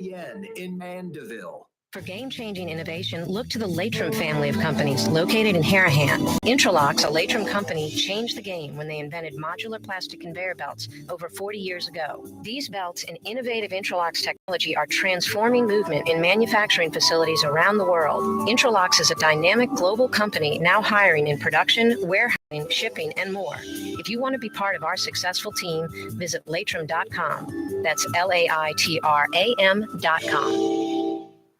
Yen in Mandeville. For game-changing innovation, look to the Latrim family of companies located in Harahan. Intralox, a Latrim company, changed the game when they invented modular plastic conveyor belts over 40 years ago. These belts and innovative Intralox technology are transforming movement in manufacturing facilities around the world. Intralox is a dynamic global company now hiring in production, warehousing, shipping, and more. If you want to be part of our successful team, visit latrim.com. That's LAITRAM.com.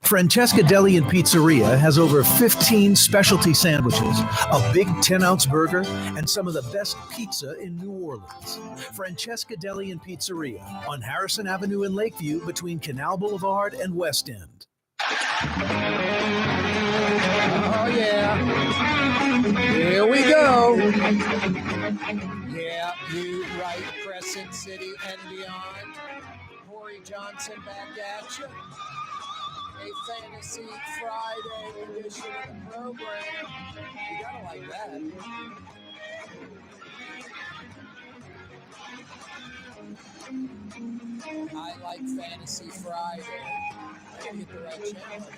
Francesca Deli and Pizzeria has over 15 specialty sandwiches, a big 10-ounce burger, and some of the best pizza in New Orleans. Francesca Deli and Pizzeria on Harrison Avenue in Lakeview between Canal Boulevard and West End. Oh, yeah. Here we go. Yeah, you right, Crescent City and beyond. Corey Johnson back at you. A Fantasy Friday edition of the program. You gotta like that. I like Fantasy Friday. I gotta get the right channel.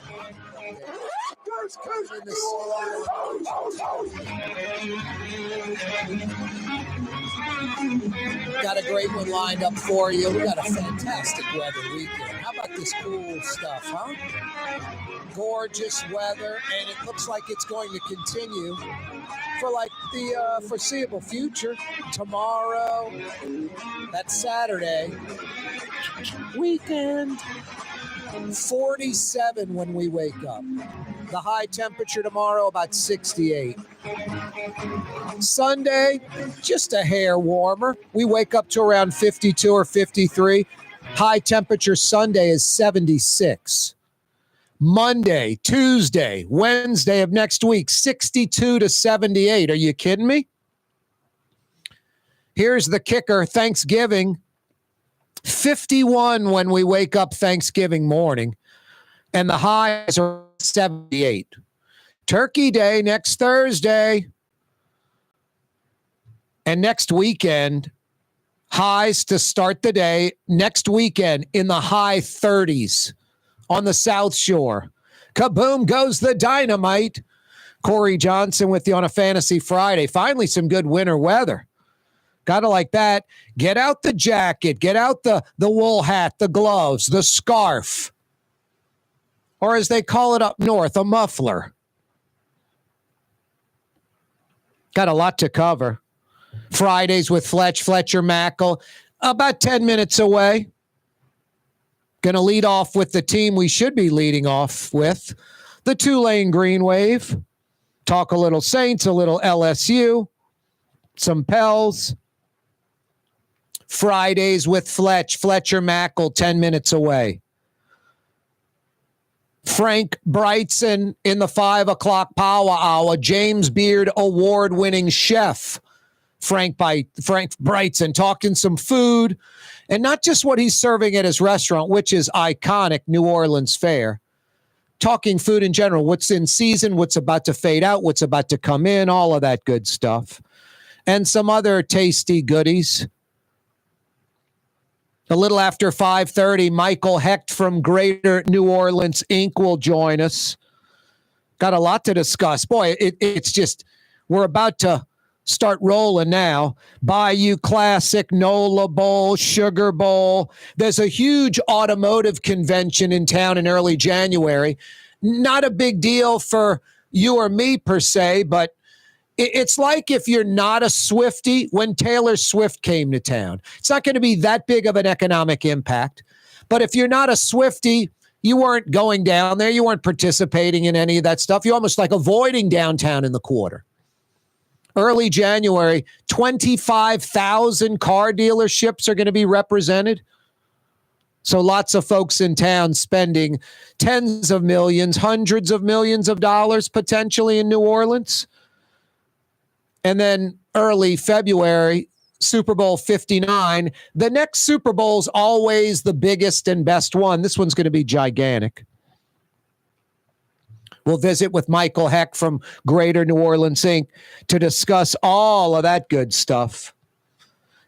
Got a great one lined up for you. We got a fantastic weather weekend. How about this cool stuff, huh? Gorgeous weather, and it looks like it's going to continue for like the foreseeable future. Tomorrow, that's Saturday. Weekend. 47 when we wake up. The high temperature tomorrow, about 68. Sunday, just a hair warmer. We wake up to around 52 or 53. High temperature Sunday is 76. Monday, Tuesday, Wednesday of next week, 62 to 78. Are you kidding me? Here's the kicker, Thanksgiving. 51 when we wake up Thanksgiving morning, and the highs are 78. Turkey Day next Thursday. And next weekend, highs to start the day. Next weekend in the high 30s on the South Shore. Kaboom goes the dynamite. Corey Johnson with you on a Fantasy Friday. Finally, some good winter weather. Gotta like that. Get out the jacket. Get out the wool hat, the gloves, the scarf. Or as they call it up north, a muffler. Got a lot to cover. Fridays with Fletcher Mackle. About 10 minutes away. Going to lead off with the team we should be leading off with. The Tulane Green Wave. Talk a little Saints, a little LSU. Some Pels. Fridays with Fletcher Mackle, 10 minutes away. Frank Brigsten in the 5 o'clock power hour. James Beard award-winning chef. Frank Brigsten talking some food, and not just what he's serving at his restaurant, which is iconic New Orleans fare. Talking food in general, what's in season, what's about to fade out, what's about to come in, all of that good stuff. And some other tasty goodies. A little after 5:30, Michael Hecht from Greater New Orleans Inc. will join us. Got a lot to discuss. Boy, it's just, we're about to start rolling now. Bayou Classic, NOLA Bowl, Sugar Bowl. There's a huge automotive convention in town in early January. Not a big deal for you or me per se, but it's like if you're not a Swiftie, when Taylor Swift came to town. It's not going to be that big of an economic impact. But if you're not a Swiftie, you weren't going down there. You weren't participating in any of that stuff. You're almost like avoiding downtown in the quarter. Early January, 25,000 car dealerships are going to be represented. So lots of folks in town spending tens of millions, hundreds of millions of dollars potentially in New Orleans. And then early February, Super Bowl 59. The next Super Bowl is always the biggest and best one. This one's going to be gigantic. We'll visit with Michael Hecht from Greater New Orleans Inc. to discuss all of that good stuff.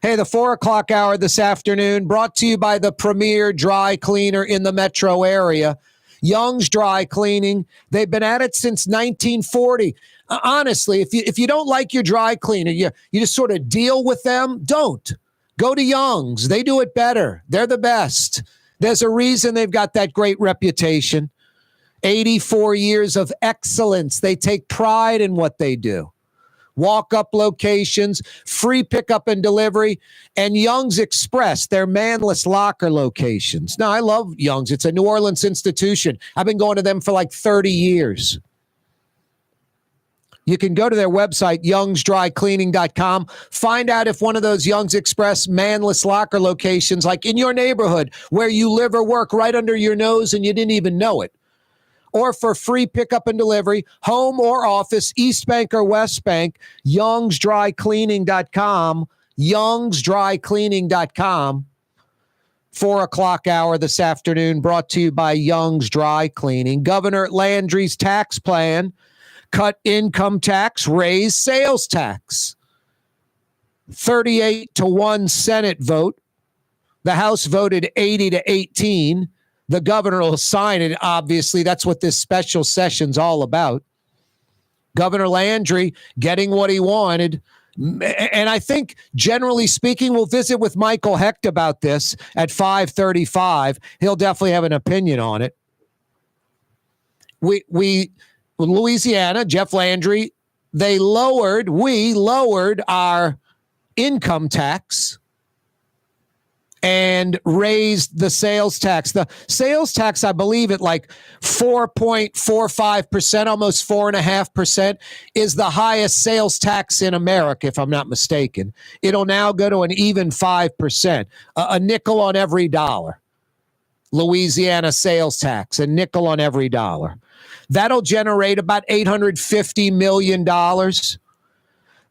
Hey, the 4 o'clock hour this afternoon brought to you by the premier dry cleaner in the metro area, Young's Dry Cleaning. They've been at it since 1940. Honestly, if you don't like your dry cleaner, you just sort of deal with them, don't. Go to Young's. They do it better. They're the best. There's a reason they've got that great reputation. 84 years of excellence. They take pride in what they do. Walk-up locations, free pickup and delivery, and Young's Express, their manless locker locations. Now, I love Young's. It's a New Orleans institution. I've been going to them for like 30 years. You can go to their website, youngsdrycleaning.com, find out if one of those Young's Express manless locker locations, like in your neighborhood where you live or work, right under your nose and you didn't even know it. Or for free pickup and delivery, home or office, East Bank or West Bank, youngsdrycleaning.com, youngsdrycleaning.com. 4 o'clock hour this afternoon brought to you by Young's Dry Cleaning. Governor Landry's tax plan, cut income tax, raise sales tax. 38-1 Senate vote. The House voted 80-18. The governor will sign it, obviously. That's what this special session's all about. Governor Landry getting what he wanted. And I think, generally speaking, we'll visit with Michael Hecht about this at 5:35. He'll definitely have an opinion on it. Louisiana, Jeff Landry, we lowered our income tax and raised the sales tax. The sales tax, I believe, at like 4.45%, almost 4.5%, is the highest sales tax in America, if I'm not mistaken. It'll now go to an even 5%, a nickel on every dollar. Louisiana sales tax, a nickel on every dollar. That'll generate about $850 million.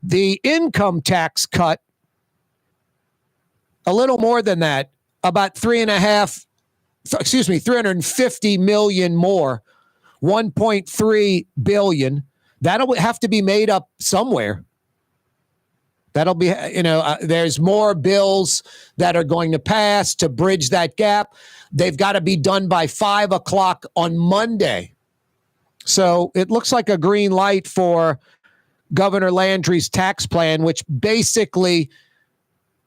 The income tax cut, a little more than that, about 350 million more, 1.3 billion. That'll have to be made up somewhere. That'll be, there's more bills that are going to pass to bridge that gap. They've got to be done by 5 o'clock on Monday. So it looks like a green light for Governor Landry's tax plan, which basically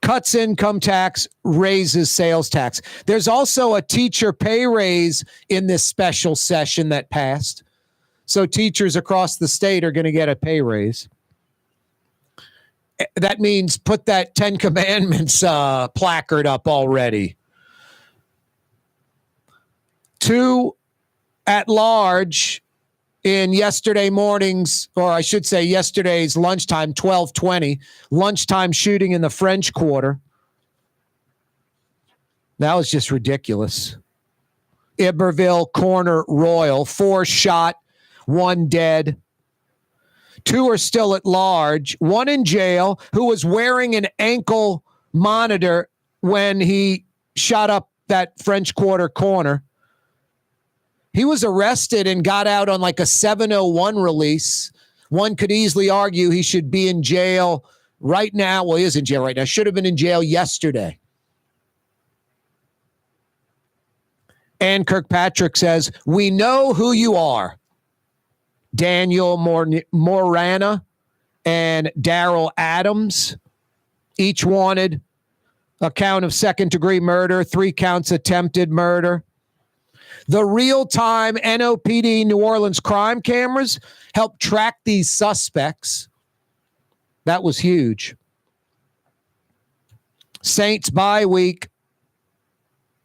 cuts income tax, raises sales tax. There's also a teacher pay raise in this special session that passed. So teachers across the state are going to get a pay raise. That means put that 10 Commandments placard up already. 2 at large in yesterday morning's, or I should say yesterday's lunchtime, 12:20, lunchtime shooting in the French Quarter. That was just ridiculous. Iberville Corner Royal, 4 shot, 1 dead. 2 are still at large. 1 in jail who was wearing an ankle monitor when he shot up that French Quarter corner. He was arrested and got out on like a 701 release. One could easily argue he should be in jail right now. Well, he is in jail right now. Should have been in jail yesterday. Ann Kirkpatrick says, we know who you are. Daniel Morana and Daryl Adams, each wanted a count of second-degree murder, 3 counts attempted murder. The real-time NOPD New Orleans crime cameras helped track these suspects. That was huge. Saints bye week.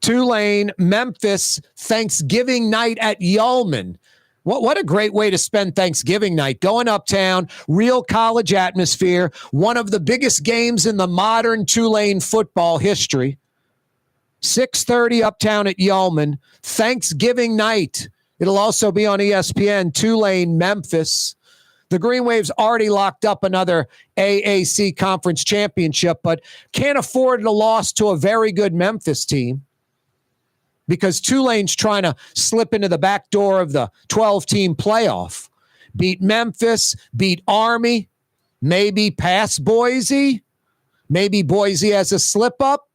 Tulane, Memphis, Thanksgiving night at Yulman. What a great way to spend Thanksgiving night. Going uptown, real college atmosphere, one of the biggest games in the modern Tulane football history. 6:30 uptown at Yulman. Thanksgiving night. It'll also be on ESPN, Tulane, Memphis. The Green Wave's already locked up another AAC conference championship, but can't afford a loss to a very good Memphis team because Tulane's trying to slip into the back door of the 12-team playoff. Beat Memphis, beat Army, maybe pass Boise, Maybe Boise has a slip up,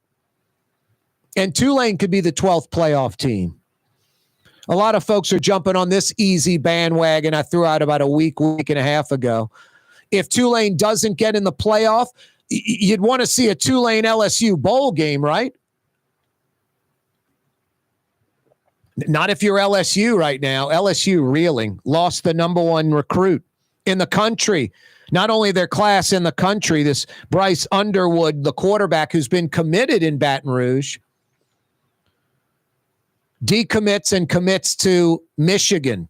and Tulane could be the 12th playoff team. A lot of folks are jumping on this easy bandwagon I threw out about a week and a half ago. If Tulane doesn't get in the playoff, you'd want to see a Tulane LSU bowl game, right? Not if you're LSU right now. LSU reeling, lost the number one recruit in the country. Not only their class in the country, this Bryce Underwood, the quarterback who's been committed in Baton Rouge, decommits and commits to Michigan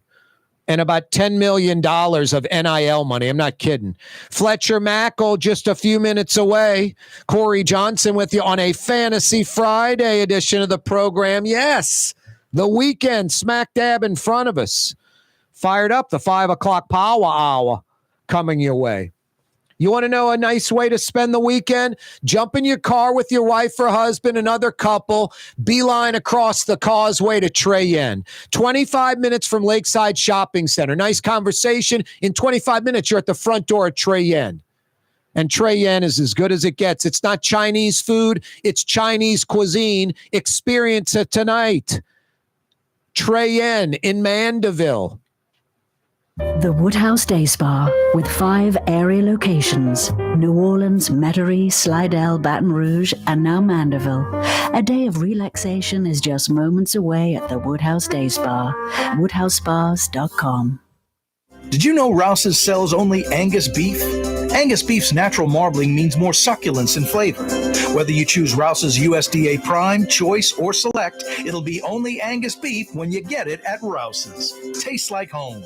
and about $10 million of NIL money. I'm not kidding. Fletcher Mackle just a few minutes away. Corey Johnson with you on a Fantasy Friday edition of the program. Yes, the weekend smack dab in front of us. Fired up, the 5 o'clock power hour coming your way. You want to know a nice way to spend the weekend? Jump in your car with your wife or husband, another couple, beeline across the causeway to Trey Yen. 25 minutes from Lakeside Shopping Center. Nice conversation. In 25 minutes, you're at the front door at Trey Yen. And Trey Yen is as good as it gets. It's not Chinese food. It's Chinese cuisine. Experience it tonight. Trey Yen in Mandeville. The Woodhouse Day Spa, with 5 area locations: New Orleans, Metairie, Slidell, Baton Rouge, and now Mandeville. A day of relaxation is just moments away at the Woodhouse Day Spa. WoodhouseSpas.com. Did you know Rouse's sells only Angus beef? Angus beef's natural marbling means more succulence and flavor. Whether you choose Rouse's USDA Prime, Choice, or Select, it'll be only Angus beef when you get it at Rouse's. Tastes like home.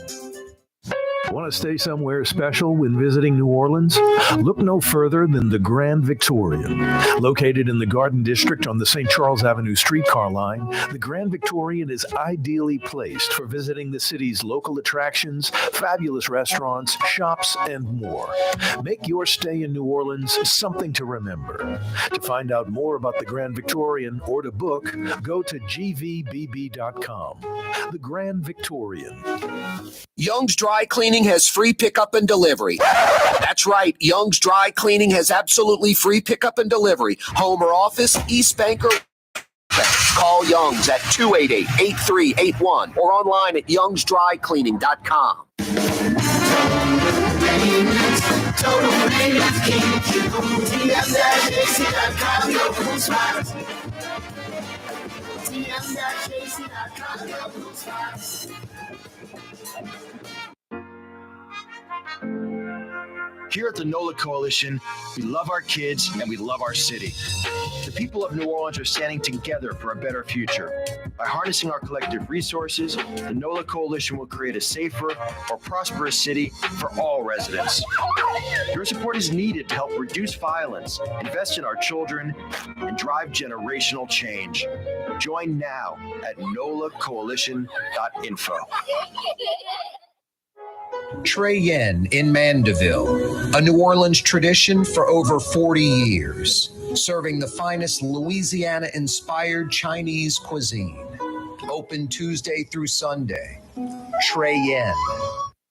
Want to stay somewhere special when visiting New Orleans? Look no further than the Grand Victorian. Located in the Garden District on the St. Charles Avenue streetcar line, the Grand Victorian is ideally placed for visiting the city's local attractions, fabulous restaurants, shops, and more. Make your stay in New Orleans something to remember. To find out more about the Grand Victorian or to book, go to gvbb.com. The Grand Victorian. Young's Dry Cleaning has free pickup and delivery. That's right. Young's Dry Cleaning has absolutely free pickup and delivery. Home or office, East Bank or call Young's at 288-8381 or online at youngsdrycleaning.com. Here at the NOLA Coalition, we love our kids and we love our city. The people of New Orleans are standing together for a better future. By harnessing our collective resources, the NOLA Coalition will create a safer, more prosperous city for all residents. Your support is needed to help reduce violence, invest in our children, and drive generational change. Join now at nolacoalition.info. Trey Yen in Mandeville, a New Orleans tradition for over 40 years, serving the finest Louisiana-inspired Chinese cuisine. Open Tuesday through Sunday. Trey Yen.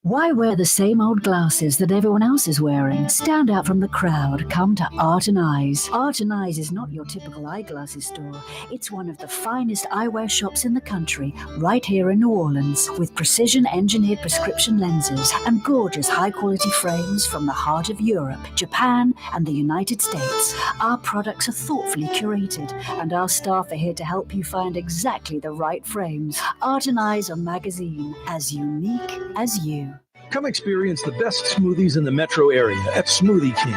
Why wear the same old glasses that everyone else is wearing? Stand out from the crowd. Come to Art and Eyes. Art and Eyes is not your typical eyeglasses store. It's one of the finest eyewear shops in the country, right here in New Orleans, with precision-engineered prescription lenses and gorgeous high-quality frames from the heart of Europe, Japan, and the United States. Our products are thoughtfully curated, and our staff are here to help you find exactly the right frames. Art and Eyes on Magazine, as unique as you. Come experience the best smoothies in the metro area at Smoothie King.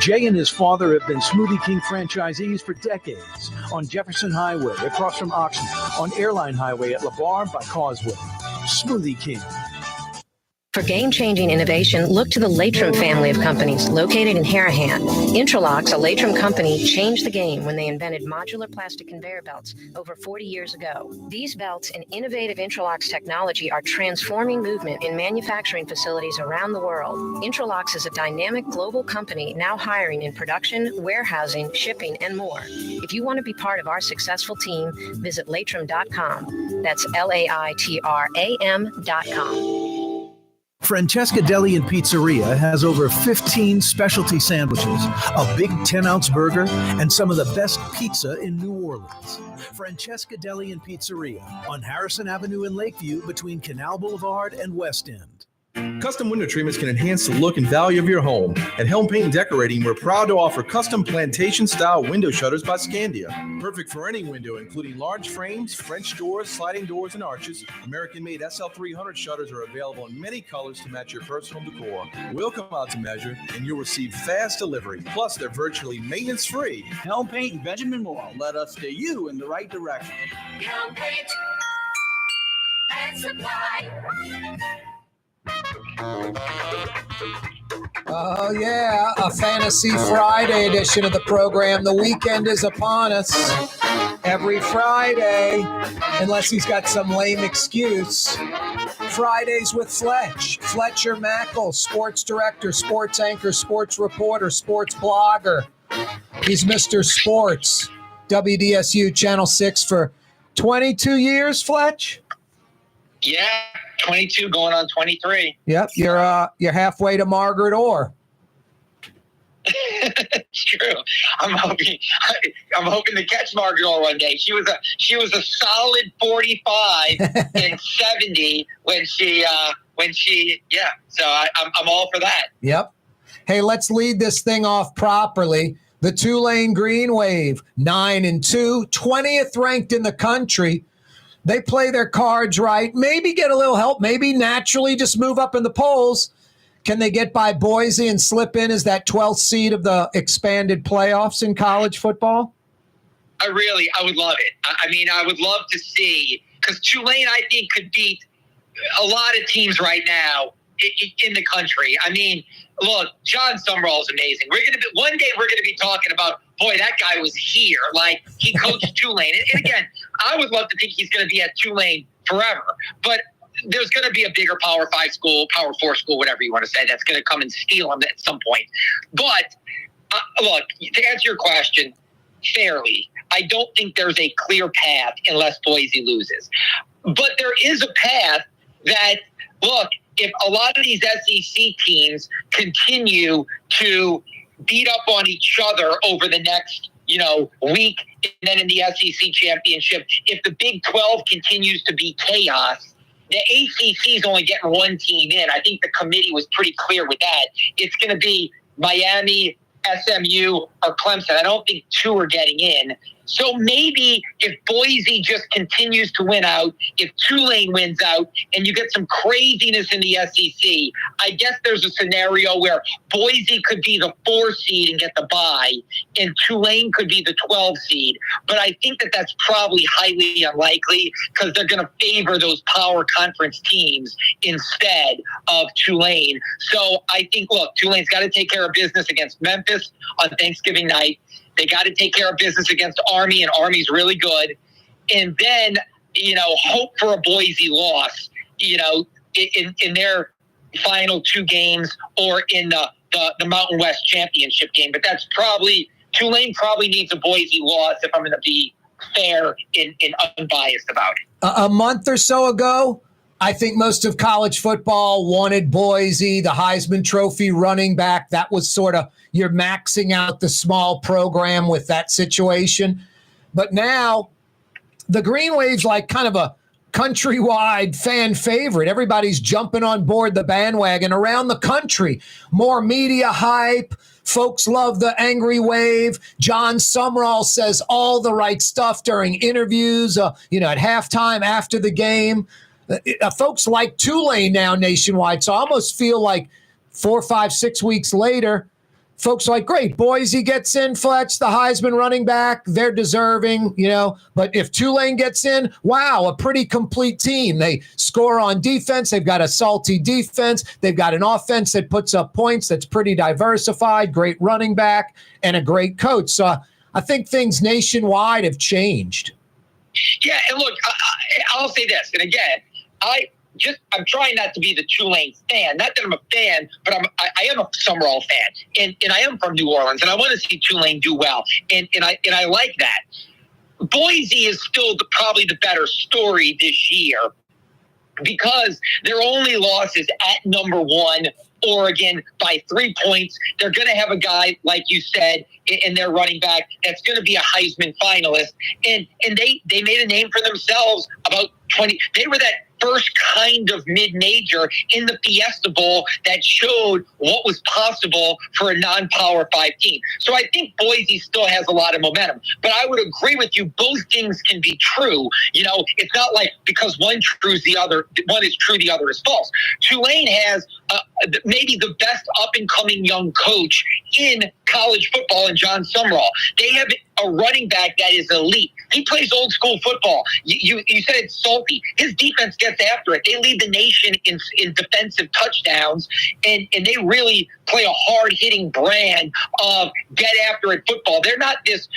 Jay and his father have been Smoothie King franchisees for decades. On Jefferson Highway, across from Oxnard, on Airline Highway at LeBar by Causeway. Smoothie King. For game-changing innovation, look to the Latrim family of companies located in Harahan. Intralocks, a Latrim company, changed the game when they invented modular plastic conveyor belts over 40 years ago. These belts and innovative Intralocks technology are transforming movement in manufacturing facilities around the world. Intralocks is a dynamic global company now hiring in production, warehousing, shipping, and more. If you want to be part of our successful team, visit Latrim.com. That's LAITRAM.com. Francesca Deli and Pizzeria has over 15 specialty sandwiches, a big 10-ounce burger, and some of the best pizza in New Orleans. Francesca Deli and Pizzeria on Harrison Avenue in Lakeview between Canal Boulevard and West End. Custom window treatments can enhance the look and value of your home. At Helm Paint and Decorating, we're proud to offer custom plantation-style window shutters by Scandia. Perfect for any window, including large frames, French doors, sliding doors, and arches. American-made SL300 shutters are available in many colors to match your personal decor. We'll come out to measure, and you'll receive fast delivery. Plus, they're virtually maintenance-free. Helm Paint and Benjamin Moore let us steer you in the right direction. Helm Paint and Supply. Oh, yeah, a Fantasy Friday edition of the program. The weekend is upon us every Friday, unless he's got some lame excuse. Fridays with Fletch, Fletcher Mackle, sports director, sports anchor, sports reporter, sports blogger. He's Mr. Sports, WDSU Channel 6 for 22 years, Fletch? Yeah, 22 going on 23. Yep, you're halfway to Margaret Orr. It's true. I'm hoping to catch Margaret Orr one day. She was a solid 45 and 70 when she yeah. So I'm all for that. Yep. Hey, let's lead this thing off properly. The Tulane Green Wave, 9-2, 20th ranked in the country. They play their cards right, maybe get a little help, maybe naturally just move up in the polls. Can they get by Boise and slip in as that 12th seed of the expanded playoffs in college football? I would love it. I would love to see, because Tulane, I think, could beat a lot of teams right now in the country. Look, John Summerall is amazing. One day we're gonna be talking about, boy, that guy was here. Like, he coached Tulane. And again, I would love to think he's gonna be at Tulane forever. But there's gonna be a bigger Power 5 school, Power 4 school, whatever you want to say, that's gonna come and steal him at some point. But look, to answer your question fairly, I don't think there's a clear path unless Boise loses. But there is a path that, look, if a lot of these SEC teams continue to beat up on each other over the next, week, and then in the SEC championship, if the Big 12 continues to be chaos, the ACC is only getting one team in. I think the committee was pretty clear with that. It's going to be Miami, SMU, or Clemson. I don't think two are getting in. So maybe if Boise just continues to win out, if Tulane wins out, and you get some craziness in the SEC, I guess there's a scenario where Boise could be the 4 seed and get the bye, and Tulane could be the 12 seed. But I think that's probably highly unlikely because they're going to favor those power conference teams instead of Tulane. So I think, look, Tulane's got to take care of business against Memphis on Thanksgiving night. They got to take care of business against Army, and Army's really good. And then, hope for a Boise loss, in their final 2 games or in the Mountain West championship game. But that's Tulane probably needs a Boise loss if I'm going to be fair and unbiased about it. A month or so ago, I think most of college football wanted Boise, the Heisman Trophy running back. That was sort of, you're maxing out the small program with that situation. But now the Green Wave's like kind of a countrywide fan favorite. Everybody's jumping on board the bandwagon around the country. More media hype. Folks love the Angry Wave. John Summerall says all the right stuff during interviews, at halftime, after the game. Folks like Tulane now nationwide. So I almost feel like 4, 5, 6 weeks later, folks are like, great, Boise gets in, Fletch, the Heisman running back. They're deserving, But if Tulane gets in, wow, a pretty complete team. They score on defense. They've got a salty defense. They've got an offense that puts up points that's pretty diversified, great running back, and a great coach. So I think things nationwide have changed. Yeah, and look, I'll say this, and again, I'm trying not to be the Tulane fan. Not that I'm a fan, but I am a Summerall fan, and I am from New Orleans, and I want to see Tulane do well, and I like that. Boise is still probably the better story this year, because their only loss is at number 1, Oregon, by 3 points. They're going to have a guy, like you said, in their running back that's going to be a Heisman finalist. And they made a name for themselves about 20. They were that first kind of mid-major in the Fiesta Bowl that showed what was possible for a non-Power 5 team. So I think Boise still has a lot of momentum. But I would agree with you, both things can be true. You know, it's not like because one is true, the other is false. Tulane has maybe the best up-and-coming young coach in college football in John Sumrall. They have a running back that is elite. He plays old school football. You said it's salty. His defense gets after it. They lead the nation in defensive touchdowns, and they really play a hard-hitting brand of get after it football. They're not this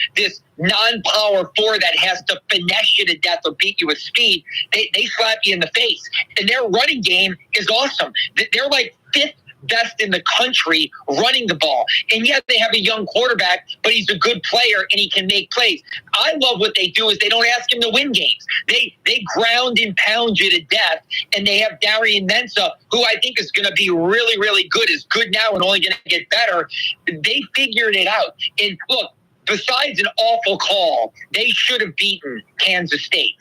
non-power 4 that has to finesse you to death or beat you with speed. They slap you in the face. And their running game is awesome. They're like 5th best in the country running the ball. And yet they have a young quarterback, but he's a good player and he can make plays. I love what they do is they don't ask him to win games. They ground and pound you to death, and they have Darian Mensah, who I think is going to be really, really good, is good now and only going to get better. They figured it out. And look, besides an awful call, they should have beaten Kansas State.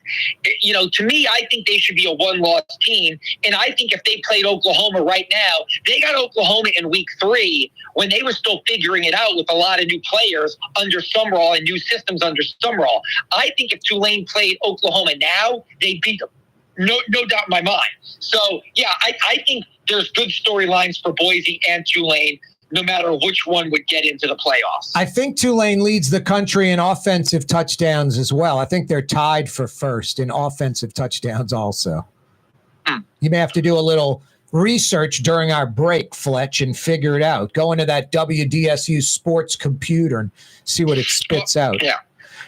You know, to me, I think they should be a one-loss team. And I think if they played Oklahoma right now, they got Oklahoma in week 3 when they were still figuring it out with a lot of new players under Sumrall and new systems under Sumrall. I think if Tulane played Oklahoma now, they beat them. No doubt in my mind. So, yeah, I think there's good storylines for Boise and Tulane, no matter which one would get into the playoffs. I think Tulane leads the country in offensive touchdowns as well. I think they're tied for first in offensive touchdowns also. You may have to do a little research during our break, Fletch, and figure it out. Go into that WDSU sports computer and see what it spits out. Yeah.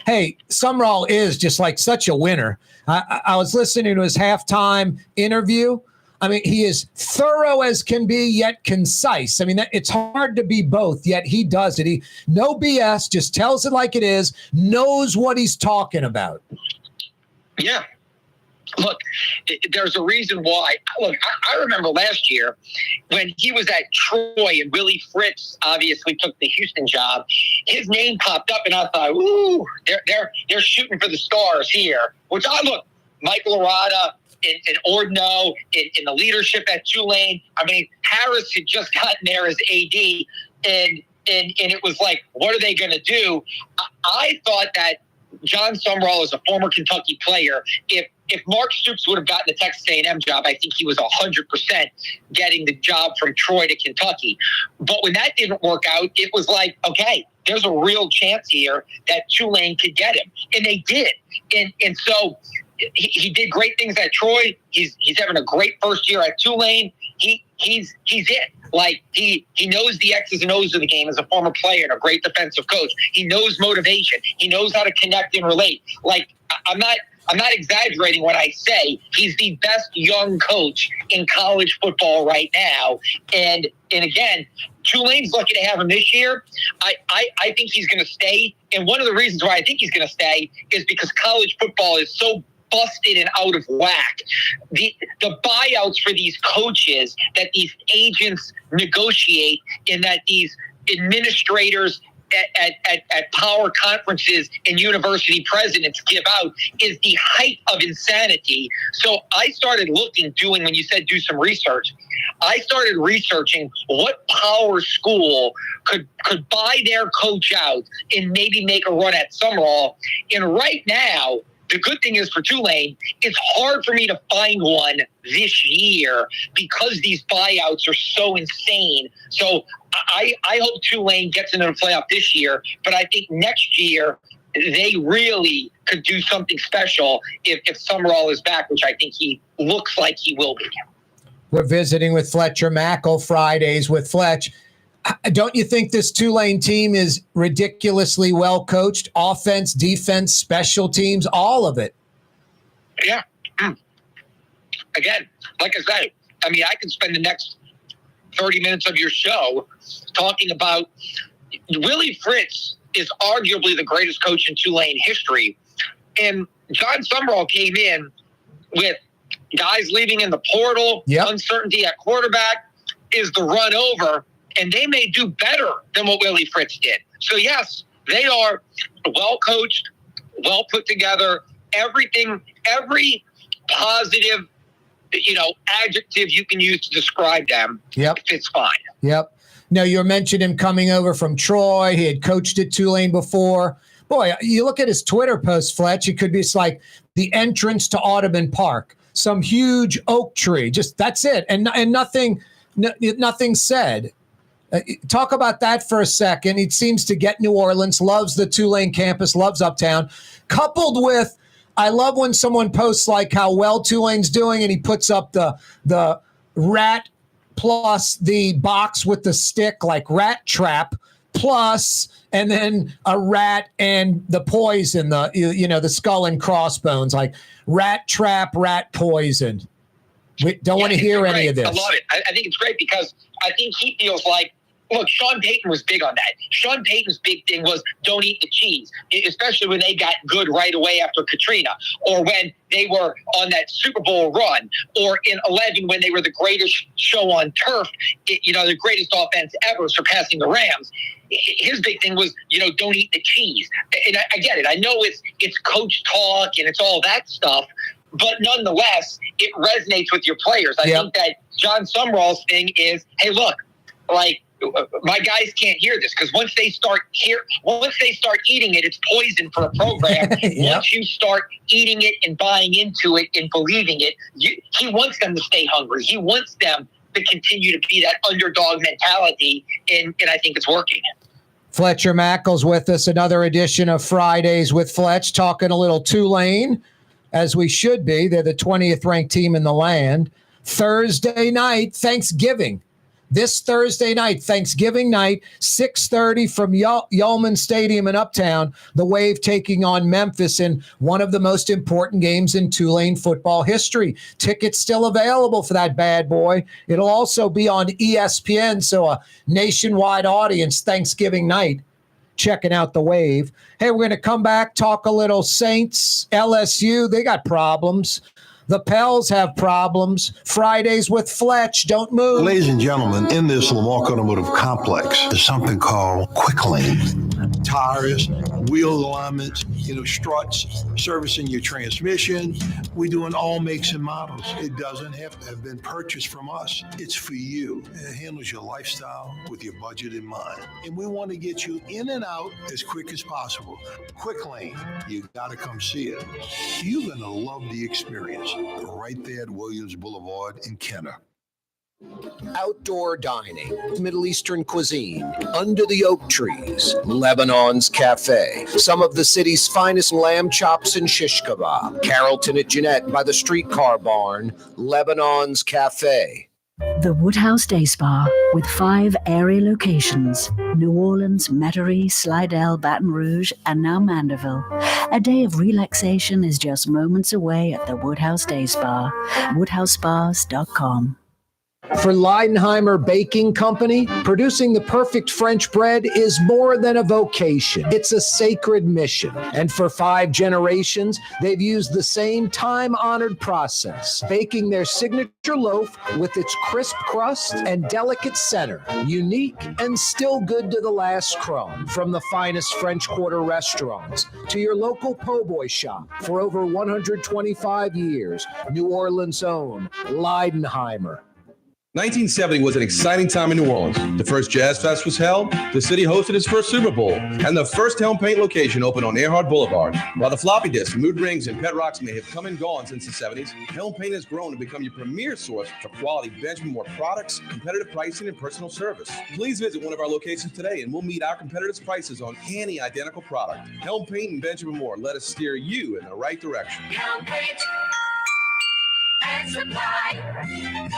Hey, Sumrall is just like such a winner. I was listening to his halftime interview. I mean, he is thorough as can be, yet concise. I mean, it's hard to be both, yet he does it. He no BS, just tells it like it is, knows what he's talking about. Yeah. Look, there's a reason why. Look, I remember last year when he was at Troy and Willie Fritz obviously took the Houston job. His name popped up, and I thought, ooh, they're shooting for the stars here. Which Michael Arata and Ordno in the leadership at Tulane. I mean, Harris had just gotten there as AD, and it was like, what are they going to do? I thought that John Sumrall is a former Kentucky player. If Mark Stoops would have gotten the Texas A&M job, I think he was 100% getting the job from Troy to Kentucky. But when that didn't work out, it was like, okay, there's a real chance here that Tulane could get him. And they did. And so he did great things at Troy. He's having a great first year at Tulane. He's it. Like he knows the X's and O's of the game as a former player and a great defensive coach. He knows motivation. He knows how to connect and relate. Like I'm not exaggerating when I say he's the best young coach in college football right now. And again, Tulane's lucky to have him this year. I think he's going to stay. And one of the reasons why I think he's going to stay is because college football is so busted and out of whack. The buyouts for these coaches that these agents negotiate and that these administrators at power conferences and university presidents give out is the height of insanity. So I started when you said do some research, I started researching what power school could buy their coach out and maybe make a run at Sumrall. And right now, the good thing is for Tulane, it's hard for me to find one this year because these buyouts are so insane. So I hope Tulane gets into the playoff this year, but I think next year they really could do something special if Sumrall is back, which I think he looks like he will be. We're visiting with Fletcher Mackel Fridays with Fletch. Don't you think this Tulane team is ridiculously well coached? Offense, defense, special teams, all of it. Yeah. Again, like I said, I mean, I could spend the next 30 minutes of your show talking about Willie Fritz is arguably the greatest coach in Tulane history. And John Sumrall came in with guys leaving in the portal, uncertainty at quarterback, is the run over, and they may do better than what Willie Fritz did. So, yes, they are well coached, well put together, everything, every positive, adjective you can use to describe them. It's fine. Now, you mentioned him coming over from Troy. He had coached at Tulane before. Boy, you look at his Twitter post, Fletch, it could be like the entrance to Audubon Park, some huge oak tree. Just that's it. And nothing said. Talk about that for a second. He seems to get New Orleans, loves the Tulane campus, loves Uptown, coupled with, I love when someone posts like how well Tulane's doing, and he puts up the rat plus the box with the stick, like rat trap, plus, and then a rat and the poison, the skull and crossbones, like rat trap, rat poison. We don't want to hear any of this. I love it. I think it's great because I think he feels like, look, Sean Payton was big on that. Sean Payton's big thing was don't eat the cheese, especially when they got good right away after Katrina, or when they were on that Super Bowl run, or in 11 when they were the greatest show on turf, the greatest offense ever, surpassing the Rams. His big thing was, don't eat the cheese. And I get it. I know it's coach talk and it's all that stuff, but nonetheless, it resonates with your players. I think that John Sumrall's thing is, hey, look, like, my guys can't hear this because once they start eating it, it's poison for a program. Once you start eating it and buying into it and believing it, he wants them to stay hungry. He wants them to continue to be that underdog mentality, and I think it's working. Fletcher Mackle's with us, another edition of Fridays with Fletch, talking a little Tulane, as we should be. They're the 20th ranked team in the land. Thursday night, Thanksgiving. This Thursday night, Thanksgiving night, 6:30 from Yulman Stadium in Uptown, the Wave taking on Memphis in one of the most important games in Tulane football history. Tickets still available for that bad boy. It'll also be on ESPN, so a nationwide audience Thanksgiving night checking out the Wave. Hey, we're going to come back, talk a little Saints, LSU. They got problems. The Pels have problems. Fridays with Fletch. Don't move. Ladies and gentlemen, in this Lamarck Automotive Complex is something called Quick Lane. Tires, wheel alignments, struts, servicing your transmission. We do in all makes and models. It doesn't have to have been purchased from us. It's for you. It handles your lifestyle with your budget in mind. And we want to get you in and out as quick as possible. Quick Lane, you got to come see it. You're going to love the experience. Right there at Williams Boulevard in Kenner. Outdoor dining, Middle Eastern cuisine, under the oak trees, Lebanon's Cafe, some of the city's finest lamb chops and shish kebab, Carrollton at Jeanette by the streetcar barn, Lebanon's Cafe. The Woodhouse Day Spa, with 5 area locations: New Orleans, Metairie, Slidell, Baton Rouge, and now Mandeville. A day of relaxation is just moments away at the Woodhouse Day Spa. WoodhouseSpas.com. For Leidenheimer Baking Company, producing the perfect French bread is more than a vocation. It's a sacred mission. And for 5 generations, they've used the same time-honored process, baking their signature loaf with its crisp crust and delicate center, unique and still good to the last crumb. From the finest French Quarter restaurants to your local po' boy shop, for over 125 years, New Orleans' own Leidenheimer. 1970 was an exciting time in New Orleans. The first Jazz Fest was held, the city hosted its first Super Bowl, and the first Helm Paint location opened on Earhart Boulevard. While the floppy disks, mood rings, and pet rocks may have come and gone since the 70s, Helm Paint has grown to become your premier source for quality Benjamin Moore products, competitive pricing, and personal service. Please visit one of our locations today, and we'll meet our competitors' prices on any identical product. Helm Paint and Benjamin Moore, let us steer you in the right direction. Helm Paint and Supply.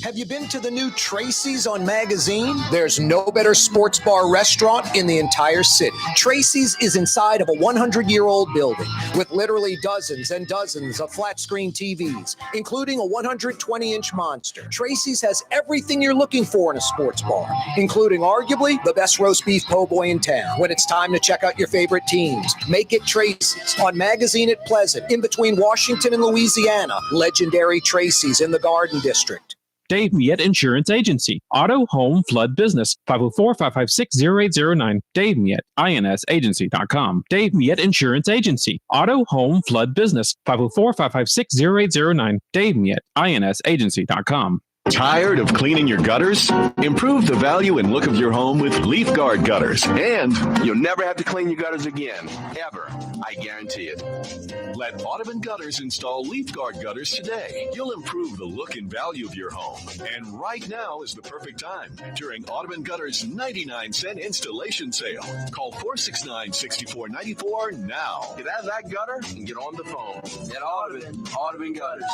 Have you been to the new Tracy's on Magazine? There's no better sports bar restaurant in the entire city. Tracy's is inside of a 100-year-old building with literally dozens and dozens of flat-screen TVs, including a 120-inch monster. Tracy's has everything you're looking for in a sports bar, including arguably the best roast beef po' boy in town. When it's time to check out your favorite teams, make it Tracy's on Magazine at Pleasant, in between Washington and Louisiana. Legendary Tracy's in the Garden District. Dave Miette Insurance Agency. Auto, home, flood, business. 504-556-0809. Dave Miette, INSagency.com. Dave Miette Insurance Agency. Auto, home, flood, business. 504-556-0809. Dave Miette, INSagency.com. Tired of cleaning your gutters? Improve the value and look of your home with Leaf Guard gutters. And you'll never have to clean your gutters again. Ever. I guarantee it. Let Audubon Gutters install Leaf Guard gutters today. You'll improve the look and value of your home. And right now is the perfect time during Audubon Gutters' 99-cent installation sale. Call 469-6494 now. Get out of that gutter and get on the phone. At Audubon Gutters.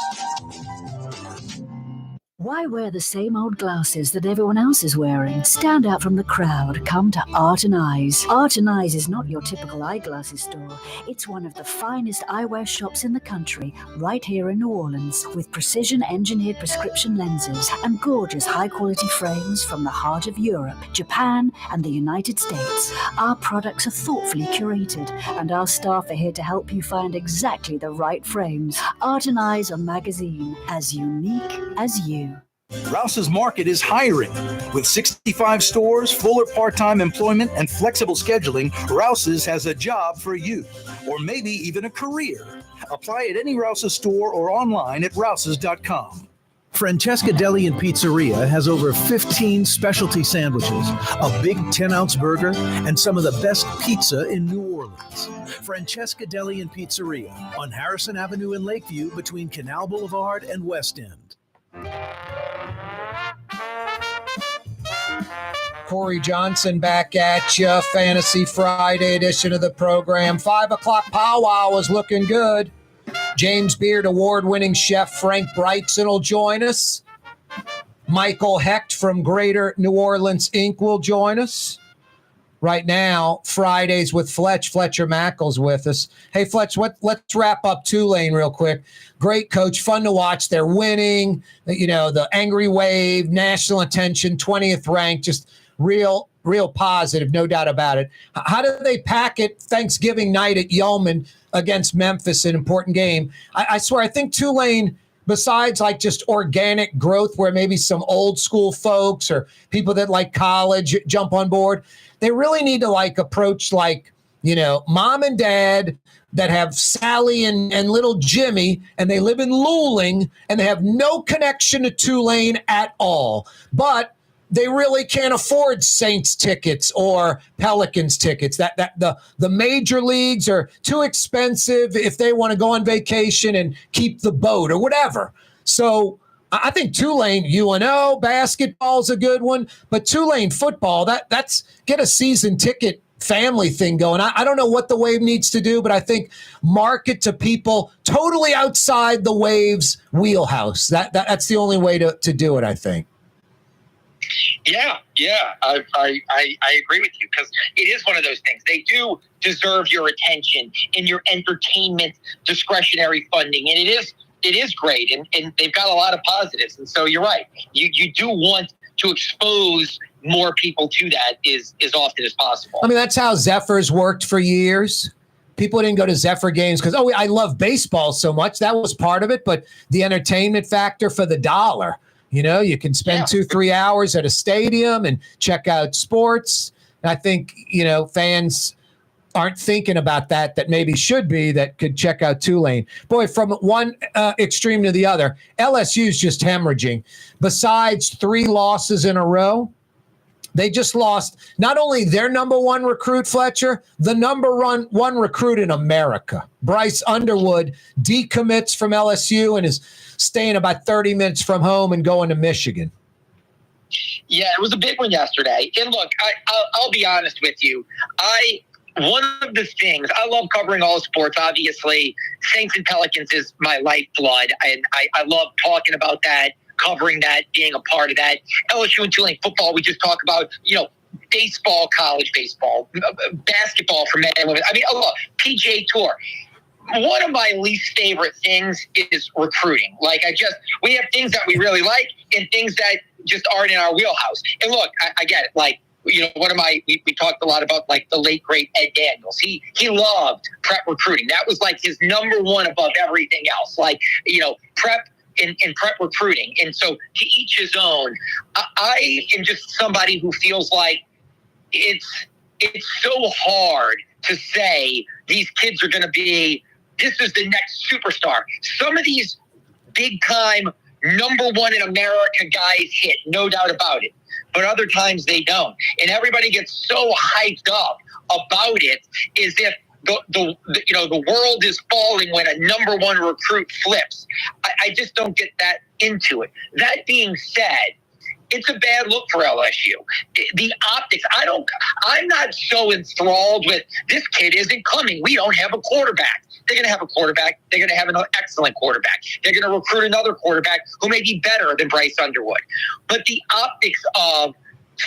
Why wear the same old glasses that everyone else is wearing? Stand out from the crowd. Come to Art and Eyes. Art and Eyes is not your typical eyeglasses store. It's one of the finest eyewear shops in the country, right here in New Orleans, with precision-engineered prescription lenses and gorgeous high-quality frames from the heart of Europe, Japan, and the United States. Our products are thoughtfully curated, and our staff are here to help you find exactly the right frames. Art and Eyes on Magazine, as unique as you. Rouse's Market is hiring. With 65 stores, full or part-time employment, and flexible scheduling, Rouse's has a job for you, or maybe even a career. Apply at any Rouse's store or online at rouses.com. Francesca Deli and Pizzeria has over 15 specialty sandwiches, a big 10-ounce burger, and some of the best pizza in New Orleans. Francesca Deli and Pizzeria on Harrison Avenue in Lakeview between Canal Boulevard and West End. Corey Johnson back at you. Fantasy Friday edition of the program. 5 o'clock powwow was looking good. James Beard award-winning chef Frank Brigsten will join us. Michael Hecht from Greater New Orleans Inc. will join us. Right now, Fridays with Fletch. Fletcher Mackel's with us. Hey, Fletch, let's wrap up Tulane real quick. Great coach, fun to watch. They're winning. You know, the angry wave, national attention, 20th ranked, just real positive, no doubt about it. How do they pack it Thanksgiving night at Yeoman against Memphis, an important game? I swear, I think Tulane, besides like just organic growth where maybe some old school folks or people that like college jump on board, they really need to like approach like, you know, mom and dad that have Sally and little Jimmy, and they live in Luling, and they have no connection to Tulane at all. But they really can't afford Saints tickets or Pelicans tickets. That the major leagues are too expensive if they want to go on vacation and keep the boat or whatever. So I think Tulane, UNO, basketball's a good one, but Tulane football, that's get a season ticket family thing going. I don't know what the Wave needs to do, but I think market to people totally outside the Wave's wheelhouse. That's the only way to do it, I think. Yeah, I agree with you, because it is one of those things. They do deserve your attention in your entertainment discretionary funding, and it is great, and they've got a lot of positives. And so you're right. You do want to expose more people to that as often as possible. I mean, that's how Zephyrs worked for years. People didn't go to Zephyr games because, I love baseball so much. That was part of it, but the entertainment factor for the dollar. You know, you can spend 2-3 hours at a stadium and check out sports. And I think, you know, fans aren't thinking about that maybe should be, that could check out Tulane. Boy, from one extreme to the other, LSU's just hemorrhaging. Besides 3 losses in a row, they just lost not only their number one recruit, Fletcher, the number one recruit in America. Bryce Underwood decommits from LSU and is staying about 30 minutes from home and going to Michigan. Yeah, it was a big one yesterday. And look, I'll be honest with you. One of the things, I love covering all sports, obviously. Saints and Pelicans is my lifeblood, and I love talking about that, covering that, being a part of that. LSU and Tulane football, we just talk about, baseball, college baseball, basketball for men and women. I mean, PGA Tour. One of my least favorite things is recruiting. We have things that we really like and things that just aren't in our wheelhouse. And look, I get it. We talked a lot about the late great Ed Daniels. He loved prep recruiting. That was his number one above everything else. Prep and prep recruiting. And so to each his own. I am just somebody who feels like it's so hard to say these kids are going to be, this is the next superstar. Some of these big time number one in America guys hit, no doubt about it. But other times they don't. And everybody gets so hyped up about it as if the world is falling when a number one recruit flips. I just don't get that into it. That being said, it's a bad look for LSU. The optics, I'm not so enthralled with this kid isn't coming. We don't have a quarterback. They're going to have a quarterback. They're going to have an excellent quarterback. They're going to recruit another quarterback who may be better than Bryce Underwood. But the optics of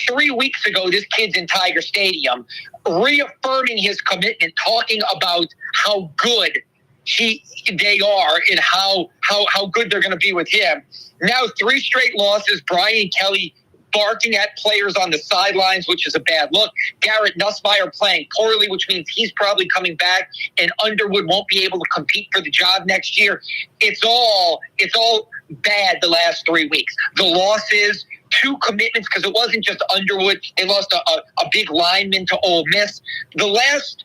3 weeks ago, this kid's in Tiger Stadium, reaffirming his commitment, talking about how good they are and how good they're going to be with him. Now 3 straight losses. Brian Kelly barking at players on the sidelines, which is a bad look. Garrett Nussmeier playing poorly, which means he's probably coming back, and Underwood won't be able to compete for the job next year. It's all bad the last 3 weeks. The losses, 2 commitments, because it wasn't just Underwood. They lost a big lineman to Ole Miss. The last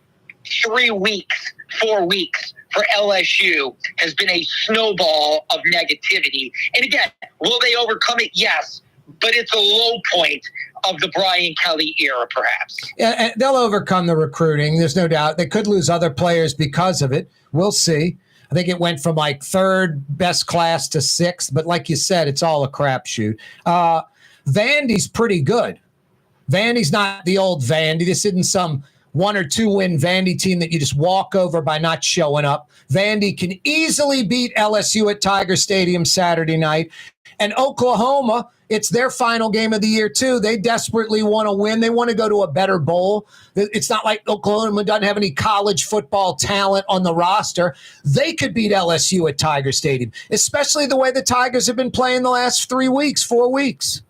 4 weeks for LSU has been a snowball of negativity. And again, will they overcome it? Yes. But it's a low point of the Brian Kelly era, perhaps. Yeah, and they'll overcome the recruiting. There's no doubt. They could lose other players because of it. We'll see. I think it went from 3rd best class to 6th. But like you said, it's all a crapshoot. Vandy's pretty good. Vandy's not the old Vandy. This isn't some 1 or 2 win Vandy team that you just walk over by not showing up. Vandy can easily beat LSU at Tiger Stadium Saturday night. And Oklahoma, it's their final game of the year, too. They desperately want to win. They want to go to a better bowl. It's not like Oklahoma doesn't have any college football talent on the roster. They could beat LSU at Tiger Stadium, especially the way the Tigers have been playing the last 4 weeks.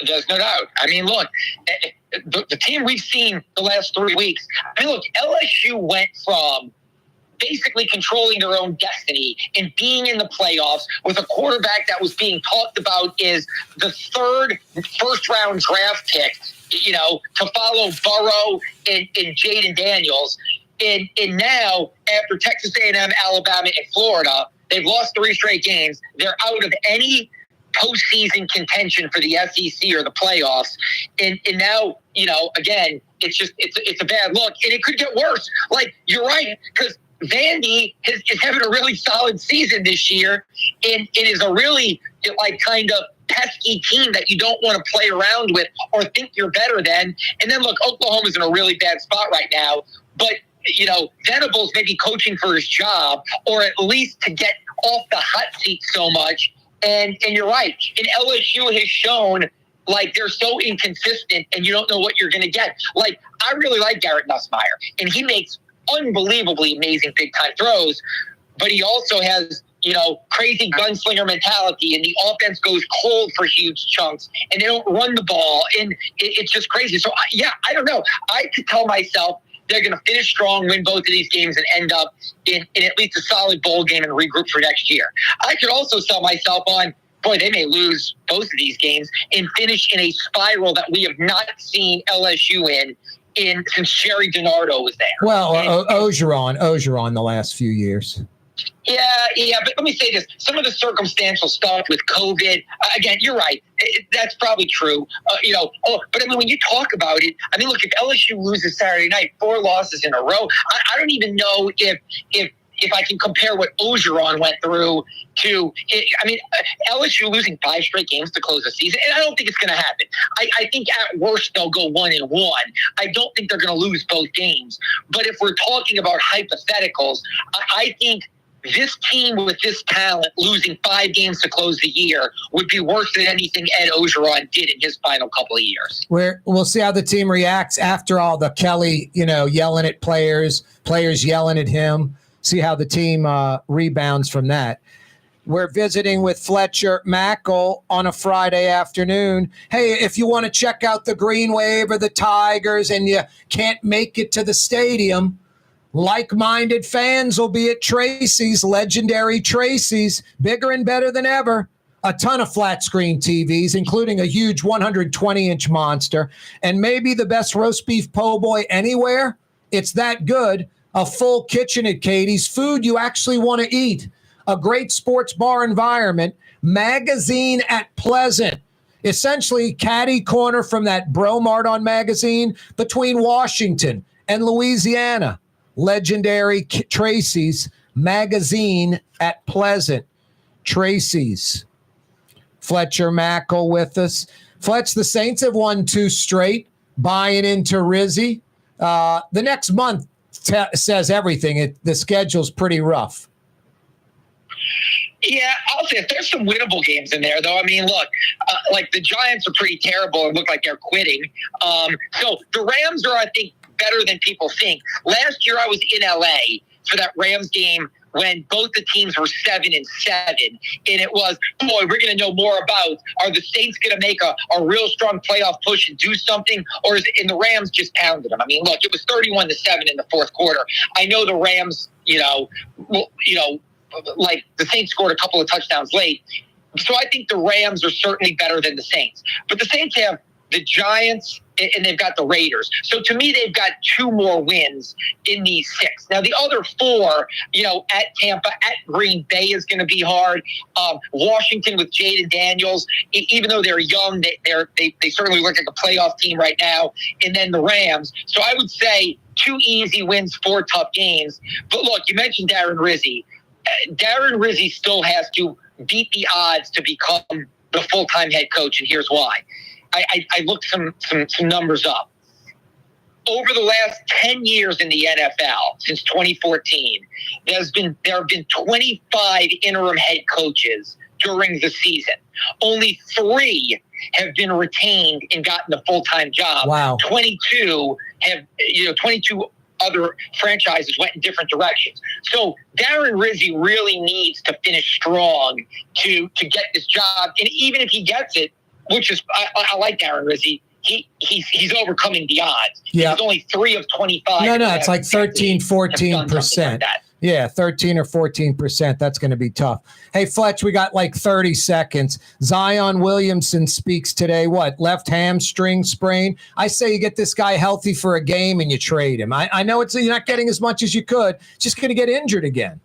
There's no doubt. I mean, look, the team we've seen the last 3 weeks, LSU went from basically controlling their own destiny and being in the playoffs with a quarterback that was being talked about as the 3rd first-round draft pick, to follow Burrow and Jaden Daniels. And now, after Texas A&M, Alabama, and Florida, they've lost 3 straight games. They're out of any postseason contention for the SEC or the playoffs. And now, again, it's a bad look. And it could get worse. You're right, because Vandy is having a really solid season this year, and it is a really kind of pesky team that you don't want to play around with or think you're better than. And then look, Oklahoma's in a really bad spot right now, but Venables may be coaching for his job, or at least to get off the hot seat so much. And you're right. And LSU has shown they're so inconsistent, and you don't know what you're going to get. I really like Garrett Nussmeier, and he makes unbelievably amazing big-time throws, but he also has, crazy gunslinger mentality, and the offense goes cold for huge chunks, and they don't run the ball, and it's just crazy. So, I don't know. I could tell myself they're going to finish strong, win both of these games, and end up in at least a solid bowl game and regroup for next year. I could also sell myself on, boy, they may lose both of these games and finish in a spiral that we have not seen LSU in since Jerry DiNardo was there. Well, Ogeron the last few years. Yeah, but let me say this. Some of the circumstantial stuff with COVID, again, you're right. That's probably true. But when you talk about it, look, if LSU loses Saturday night, 4 losses in a row, I don't even know if I can compare what Ogeron went through to, LSU losing 5 straight games to close the season, and I don't think it's going to happen. I think at worst they'll go 1-1. I don't think they're going to lose both games. But if we're talking about hypotheticals, I think this team with this talent losing 5 games to close the year would be worse than anything Ed Ogeron did in his final couple of years. We'll see how the team reacts after all the Kelly, yelling at players yelling at him. See how the team rebounds from that. We're visiting with Fletcher Mackel on a Friday afternoon. Hey, if you want to check out the Green Wave or the Tigers and you can't make it to the stadium, like-minded fans will be at Tracy's, legendary Tracy's, bigger and better than ever. A ton of flat-screen TVs, including a huge 120-inch monster, and maybe the best roast beef po' boy anywhere. It's that good. A full kitchen at Katie's, food you actually want to eat. A great sports bar environment, magazine at Pleasant. Essentially, catty corner from that Bromart on Magazine between Washington and Louisiana. Legendary Tracy's, magazine at Pleasant. Tracy's. Fletcher Mackel with us. Fletch, the Saints have won 2 straight, buying into Rizzy. The next month says everything. The schedule's pretty rough. Yeah, I'll say if there's some winnable games in there, though. I mean, look, like the Giants are pretty terrible and look like they're quitting. So the Rams are, I think, better than people think. Last year I was in LA for that Rams game when both the teams were 7-7. And it was, boy, we're going to know more about, are the Saints going to make a real strong playoff push and do something? Or is it, and the Rams just pounded them? I mean, look, it was 31-7 in the fourth quarter. I know the Rams, like the Saints scored a couple of touchdowns late. So I think the Rams are certainly better than the Saints. But the Saints have the Giants and they've got the Raiders. So to me, they've got 2 more wins in these 6. Now, the other 4, at Tampa, at Green Bay is going to be hard. Washington with Jaden Daniels, even though they're young, they certainly look like a playoff team right now. And then the Rams. So I would say 2 easy wins, 4 tough games. But look, you mentioned Darren Rizzi. Darren Rizzi still has to beat the odds to become the full-time head coach, and here's why. I looked some numbers up. Over the last 10 years in the NFL, since 2014, there have been 25 interim head coaches during the season. Only 3 have been retained and gotten a full-time job. Wow. 22 other franchises went in different directions. So Darren Rizzi really needs to finish strong to get this job. And even if he gets it, which is, I like Darren Rizzi, he's overcoming the odds. Yeah. He's only 3 of 25. No, it's like 13, 14%. Yeah, 13 or 14%. That's going to be tough. Hey, Fletch, we got like 30 seconds. Zion Williamson speaks today. What, left hamstring sprain? I say you get this guy healthy for a game and you trade him. I know you're not getting as much as you could. Just going to get injured again.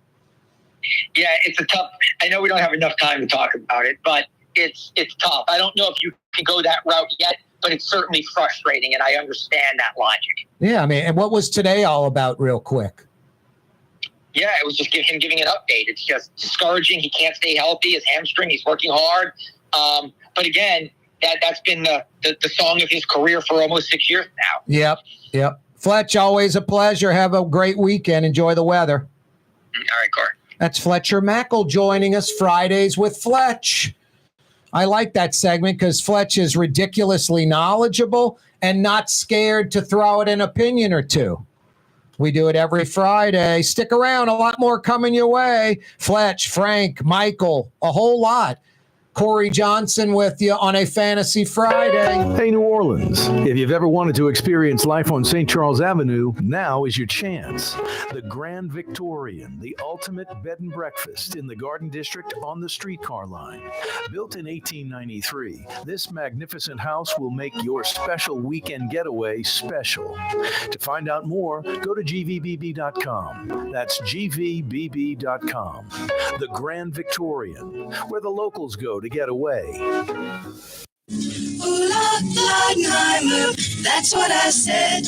Yeah, it's a tough. I know we don't have enough time to talk about it, but it's tough. I don't know if you can go that route yet, but it's certainly frustrating, and I understand that logic. Yeah, I mean, and what was today all about real quick? Yeah, it was just him giving an update. It's just discouraging. He can't stay healthy. His hamstring, he's working hard. But again, that's been the song of his career for almost 6 years now. Yep. Fletch, always a pleasure. Have a great weekend. Enjoy the weather. All right, Corey. That's Fletcher Mackel joining us Fridays with Fletch. I like that segment because Fletch is ridiculously knowledgeable and not scared to throw out an opinion or two. We do it every Friday. Stick around. A lot more coming your way. Fletch, Frank, Michael, a whole lot. Corey Johnson with you on a Fantasy Friday. Hey, New Orleans. If you've ever wanted to experience life on St. Charles Avenue, now is your chance. The Grand Victorian, the ultimate bed and breakfast in the Garden District on the streetcar line. Built in 1893, this magnificent house will make your special weekend getaway special. To find out more, go to gvbb.com. That's gvbb.com. The Grand Victorian, where the locals go to get away. Ooh, la, la, I move. That's what I said.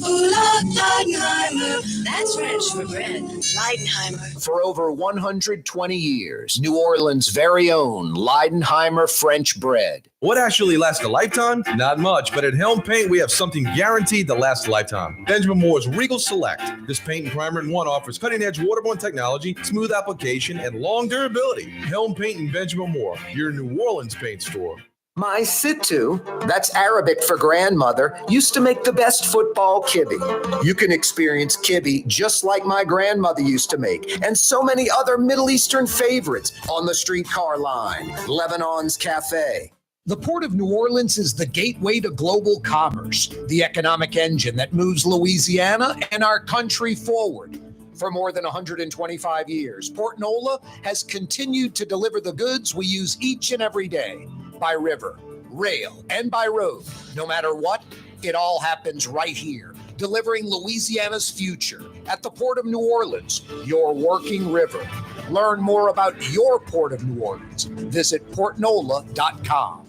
Leidenheimer. That's French for bread. Leidenheimer. For over 120 years, New Orleans' very own Leidenheimer French bread. What actually lasts a lifetime? Not much, but at Helm Paint, we have something guaranteed to last a lifetime. Benjamin Moore's Regal Select. This paint and primer in one offers cutting-edge waterborne technology, smooth application, and long durability. Helm Paint in Benjamin Moore, your New Orleans paint store. My Sittu, that's Arabic for grandmother, used to make the best football kibbe. You can experience kibbe just like my grandmother used to make, and so many other Middle Eastern favorites on the streetcar line, Lebanon's Cafe. The Port of New Orleans is the gateway to global commerce, the economic engine that moves Louisiana and our country forward. For more than 125 years, Port Nola has continued to deliver the goods we use each and every day. By river, rail, and by road. No matter what, it all happens right here, delivering Louisiana's future at the Port of New Orleans, your working river. Learn more about your Port of New Orleans. Visit portnola.com.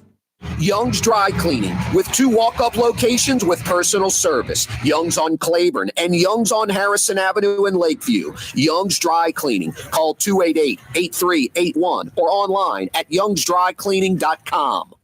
Young's Dry Cleaning, with 2 walk-up locations with personal service. Young's on Claiborne and Young's on Harrison Avenue in Lakeview. Young's Dry Cleaning. Call 288-8381 or online at youngsdrycleaning.com.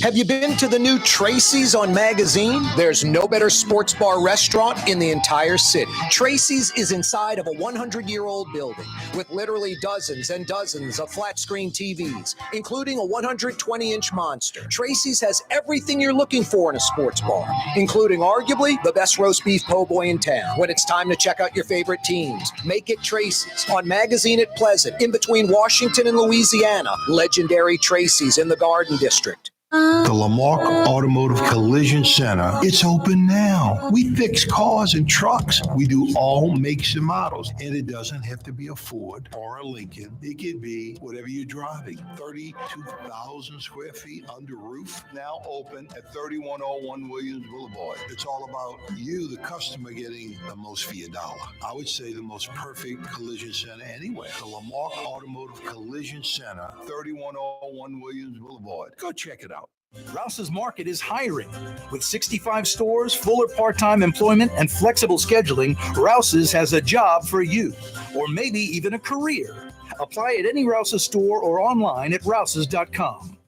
Have you been to the new Tracy's on Magazine? There's no better sports bar restaurant in the entire city. Tracy's is inside of a 100-year-old building with literally dozens and dozens of flat-screen TVs, including a 120-inch monster. Tracy's has everything you're looking for in a sports bar, including arguably the best roast beef po' boy in town. When it's time to check out your favorite teams, make it Tracy's on Magazine at Pleasant, in between Washington and Louisiana. Legendary Tracy's in the Garden District. The Lamarck Automotive Collision Center. It's open now. We fix cars and trucks. We do all makes and models. And it doesn't have to be a Ford or a Lincoln. It could be whatever you're driving. 32,000 square feet under roof. Now open at 3101 Williams Boulevard. It's all about you, the customer, getting the most for your dollar. I would say the most perfect collision center anyway. The Lamarck Automotive Collision Center, 3101 Williams Boulevard. Go check it out. Rouse's Market is hiring. With 65 stores, full or part-time employment, and flexible scheduling, Rouse's has a job for you, or maybe even a career. Apply at any Rouse's store or online at rouses.com.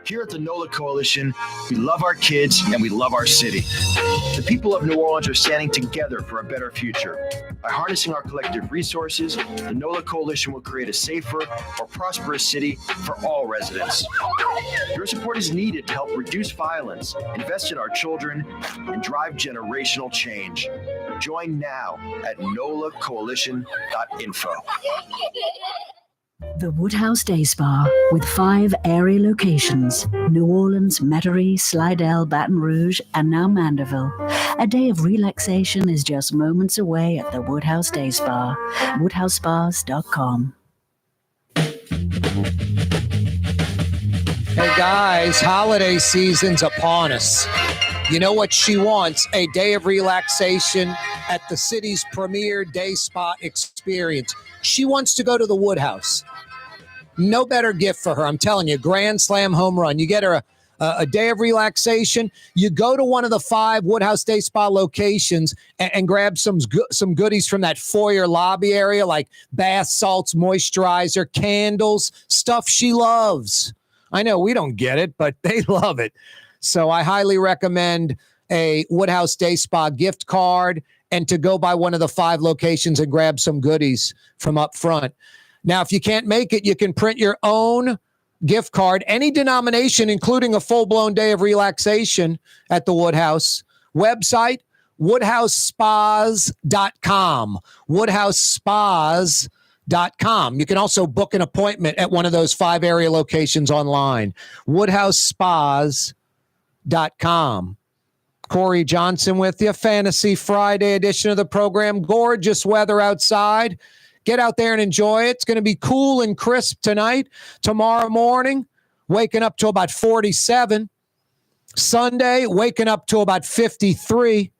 Here at the NOLA Coalition, we love our kids and we love our city. The people of New Orleans are standing together for a better future. By harnessing our collective resources, the NOLA Coalition will create a safer, more prosperous city for all residents. Your support is needed to help reduce violence, invest in our children, and drive generational change. Join now at nolacoalition.info. The Woodhouse Day Spa, with 5 area locations: New Orleans, Metairie, Slidell, Baton Rouge, and now Mandeville. A day of relaxation is just moments away at the Woodhouse Day Spa. WoodhouseSpas.com. Hey guys, holiday season's upon us. You know what she wants? A day of relaxation at the city's premier day spa experience. She wants to go to the Woodhouse. No better gift for her. I'm telling you, grand slam home run. You get her a day of relaxation. You go to one of the 5 Woodhouse Day Spa locations and grab some goodies from that foyer lobby area, like bath salts, moisturizer, candles, stuff she loves. I know we don't get it, but they love it. So I highly recommend a Woodhouse Day Spa gift card and to go by one of the 5 locations and grab some goodies from up front. Now, if you can't make it, you can print your own gift card, any denomination, including a full-blown day of relaxation at the Woodhouse. Website, woodhousespas.com. woodhousespas.com. You can also book an appointment at one of those 5 area locations online. woodhousespas.com. Corey Johnson with you. Fantasy Friday edition of the program. Gorgeous weather outside. Get out there and enjoy it. It's going to be cool and crisp tonight. Tomorrow morning, waking up to about 47. Sunday, waking up to about 53.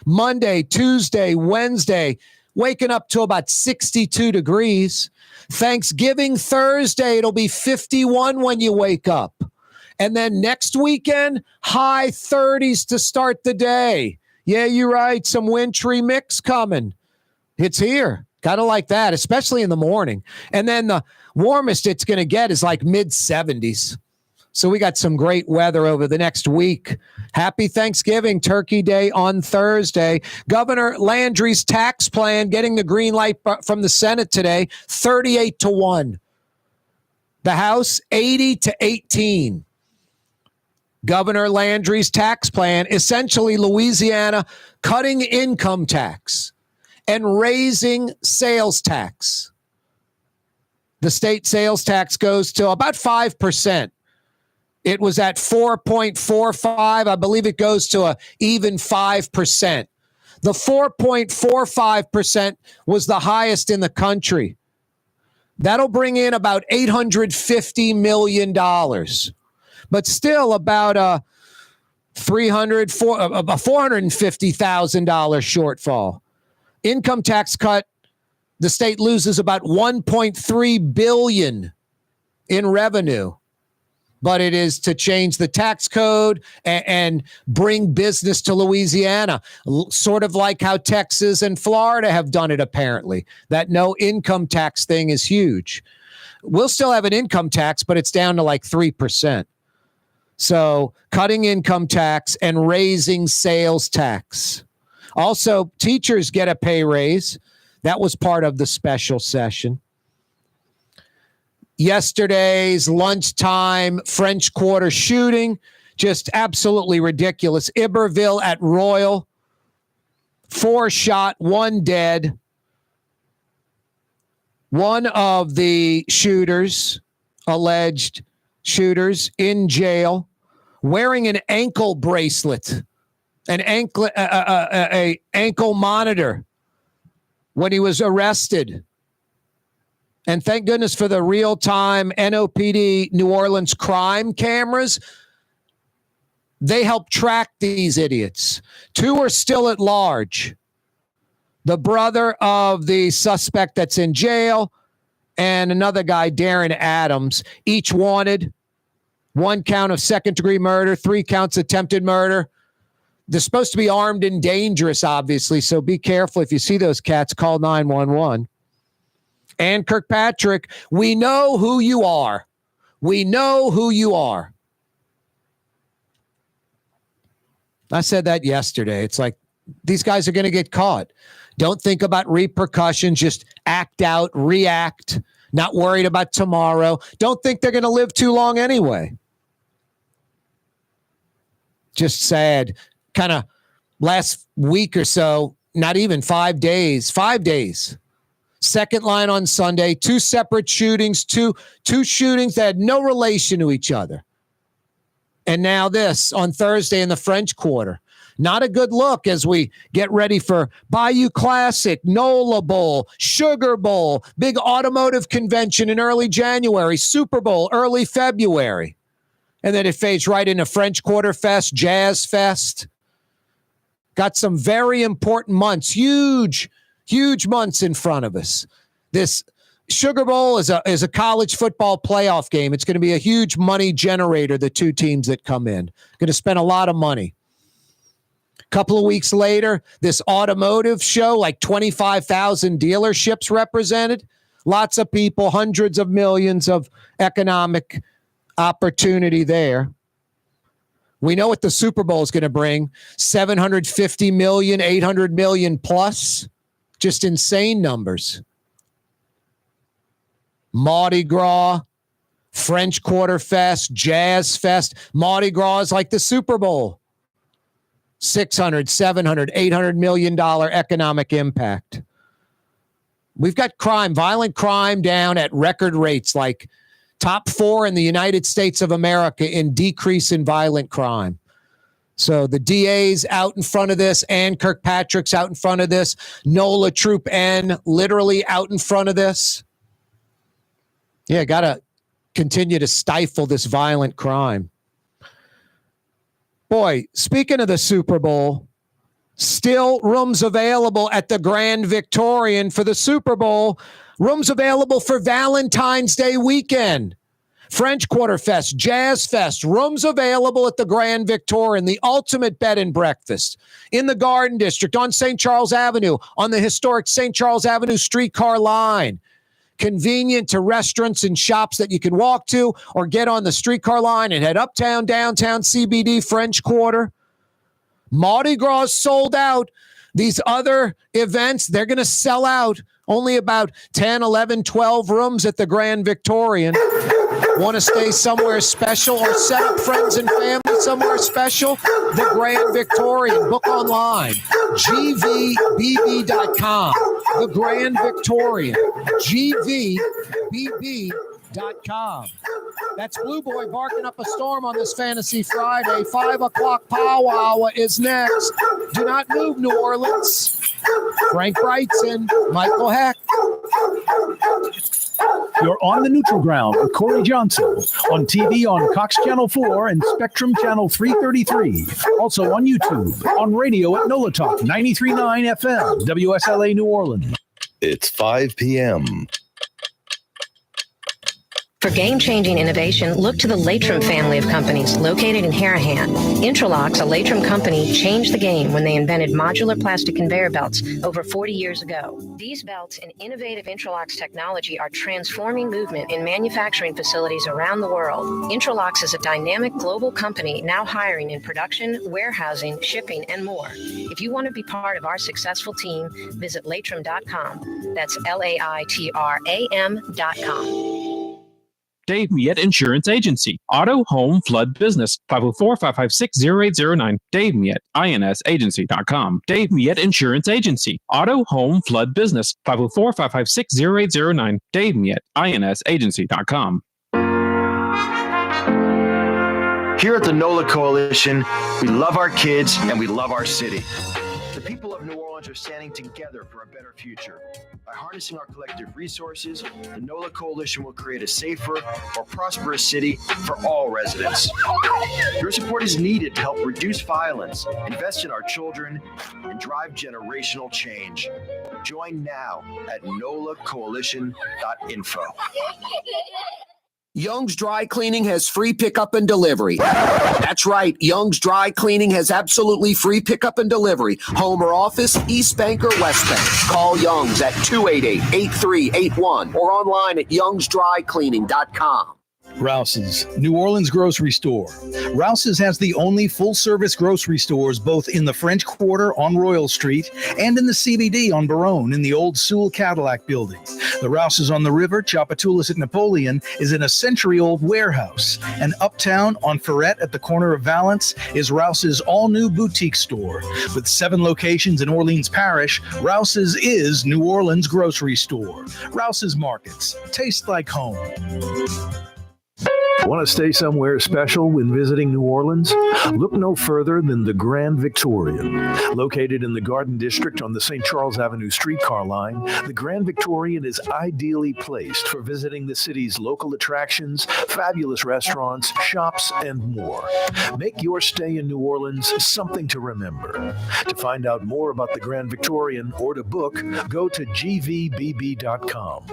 Monday, Tuesday, Wednesday, waking up to about 62 degrees. Thanksgiving Thursday, it'll be 51 when you wake up. And then next weekend, high 30s to start the day. Yeah, you're right. Some wintry mix coming. It's here. Kind of like that, especially in the morning. And then the warmest it's going to get is like mid 70s. So we got some great weather over the next week. Happy Thanksgiving, Turkey Day on Thursday. Governor Landry's tax plan getting the green light from the Senate today, 38-1. The House, 80-18. Governor Landry's tax plan, essentially Louisiana cutting income tax and raising sales tax. The state sales tax goes to about 5%. It was at 4.45. I believe it goes to a even 5%. The 4.45% was the highest in the country. That'll bring in about $850 million, but still about a $450,000 shortfall. Income tax cut, the state loses about $1.3 billion in revenue. But it is to change the tax code and bring business to Louisiana, sort of like how Texas and Florida have done it, apparently. That no income tax thing is huge. We'll still have an income tax, but it's down to like 3%. So cutting income tax and raising sales tax. Also, teachers get a pay raise. That was part of the special session. Yesterday's lunchtime French Quarter shooting, just absolutely ridiculous. Iberville at Royal, 4 shot, 1 dead. One of the shooters, alleged shooters, in jail, wearing an ankle bracelet, an ankle monitor when he was arrested. And thank goodness for the real-time NOPD New Orleans crime cameras. They help track these idiots. 2 are still at large. The brother of the suspect that's in jail and another guy, Darren Adams, each wanted. 1 count of second-degree murder, 3 counts attempted murder. They're supposed to be armed and dangerous, obviously, so be careful. If you see those cats, call 911. And Kirkpatrick, we know who you are. We know who you are. I said that yesterday. It's like, these guys are going to get caught. Don't think about repercussions. Just act out, react, not worried about tomorrow. Don't think they're going to live too long anyway. Just sad. Kind of last week or so, not even 5 days. 5 days. Second line on Sunday, 2 separate shootings, two shootings that had no relation to each other. And now this on Thursday in the French Quarter. Not a good look as we get ready for Bayou Classic, NOLA Bowl, Sugar Bowl, big automotive convention in early January, Super Bowl early February. And then it fades right into French Quarter Fest, Jazz Fest. Got some very important months, huge months in front of us. This Sugar Bowl is a college football playoff game. It's going to be a huge money generator, the 2 teams that come in. Going to spend a lot of money. A couple of weeks later, this automotive show, like 25,000 dealerships represented. Lots of people, hundreds of millions of economic opportunity there. We know what the Super Bowl is going to bring. 750 million, 800 million plus. Just insane numbers. Mardi Gras, French Quarter Fest, Jazz Fest. Mardi Gras is like the Super Bowl. 600, 700, 800 million dollar economic impact. We've got crime, violent crime down at record rates, like top 4 in the United States of America in decrease in violent crime. So the DA's out in front of this, and Kirkpatrick's out in front of this. NOLA Troop N literally out in front of this. Yeah, got to continue to stifle this violent crime. Boy, speaking of the Super Bowl, still rooms available at the Grand Victorian for the Super Bowl. Rooms available for Valentine's Day weekend. French Quarter Fest, Jazz Fest, rooms available at the Grand Victorian, the ultimate bed and breakfast in the Garden District on St. Charles Avenue, on the historic St. Charles Avenue streetcar line. Convenient to restaurants and shops that you can walk to or get on the streetcar line and head uptown, downtown, CBD, French Quarter. Mardi Gras sold out. These other events, they're going to sell out. Only about 10, 11, 12 rooms at the Grand Victorian. Want to stay somewhere special or set up friends and family somewhere special? The Grand Victorian. Book online. GVBB.com. The Grand Victorian. GVBB.com. That's Blue Boy barking up a storm on this Fantasy Friday. 5 o'clock powwow is next. Do not move, New Orleans. Frank Brigsten, Michael Hecht. You're on the neutral ground with Corey Johnson on TV on Cox Channel 4 and Spectrum Channel 333. Also on YouTube, on radio at NOLA Talk 93.9 FM, WSLA New Orleans. It's 5 p.m. For game-changing innovation, look to the Latrim family of companies located in Harahan. Intralocks, a Latrim company, changed the game when they invented modular plastic conveyor belts over 40 years ago. These belts and innovative Intralocks technology are transforming movement in manufacturing facilities around the world. Intralocks is a dynamic global company now hiring in production, warehousing, shipping, and more. If you want to be part of our successful team, visit Latrim.com. That's LAITRAM.com. Dave Miette Insurance Agency. Auto, home, flood, business. 504-556-0809. Dave Miette, INSagency.com. Dave Miette Insurance Agency. Auto, home, flood, business. 504-556-0809. Dave Miette, INSagency.com. Here at the NOLA Coalition, we love our kids and we love our city. The people of New Orleans are standing together for a better future. By harnessing our collective resources, the NOLA Coalition will create a safer, more prosperous city for all residents. Your support is needed to help reduce violence, invest in our children, and drive generational change. Join now at nolacoalition.info. Young's Dry Cleaning has free pickup and delivery. That's right. Young's Dry Cleaning has absolutely free pickup and delivery. Home or office, East Bank or West Bank. Call Young's at 288-8381 or online at youngsdrycleaning.com. Rouse's, New Orleans grocery store. Rouse's has the only full-service grocery stores both in the French Quarter on Royal Street and in the CBD on Baronne in the old Sewell Cadillac building. The Rouse's on the river, Tchoupitoulas at Napoleon, is in a century-old warehouse. And uptown on Ferret at the corner of Valence is Rouse's all-new boutique store. With 7 locations in Orleans Parish, Rouse's is New Orleans grocery store. Rouse's Markets. Taste like home. Want to stay somewhere special when visiting New Orleans? Look no further than the Grand Victorian. Located in the Garden District on the St. Charles Avenue streetcar line, the Grand Victorian is ideally placed for visiting the city's local attractions, fabulous restaurants, shops, and more. Make your stay in New Orleans something to remember. To find out more about the Grand Victorian or to book, go to gvbb.com.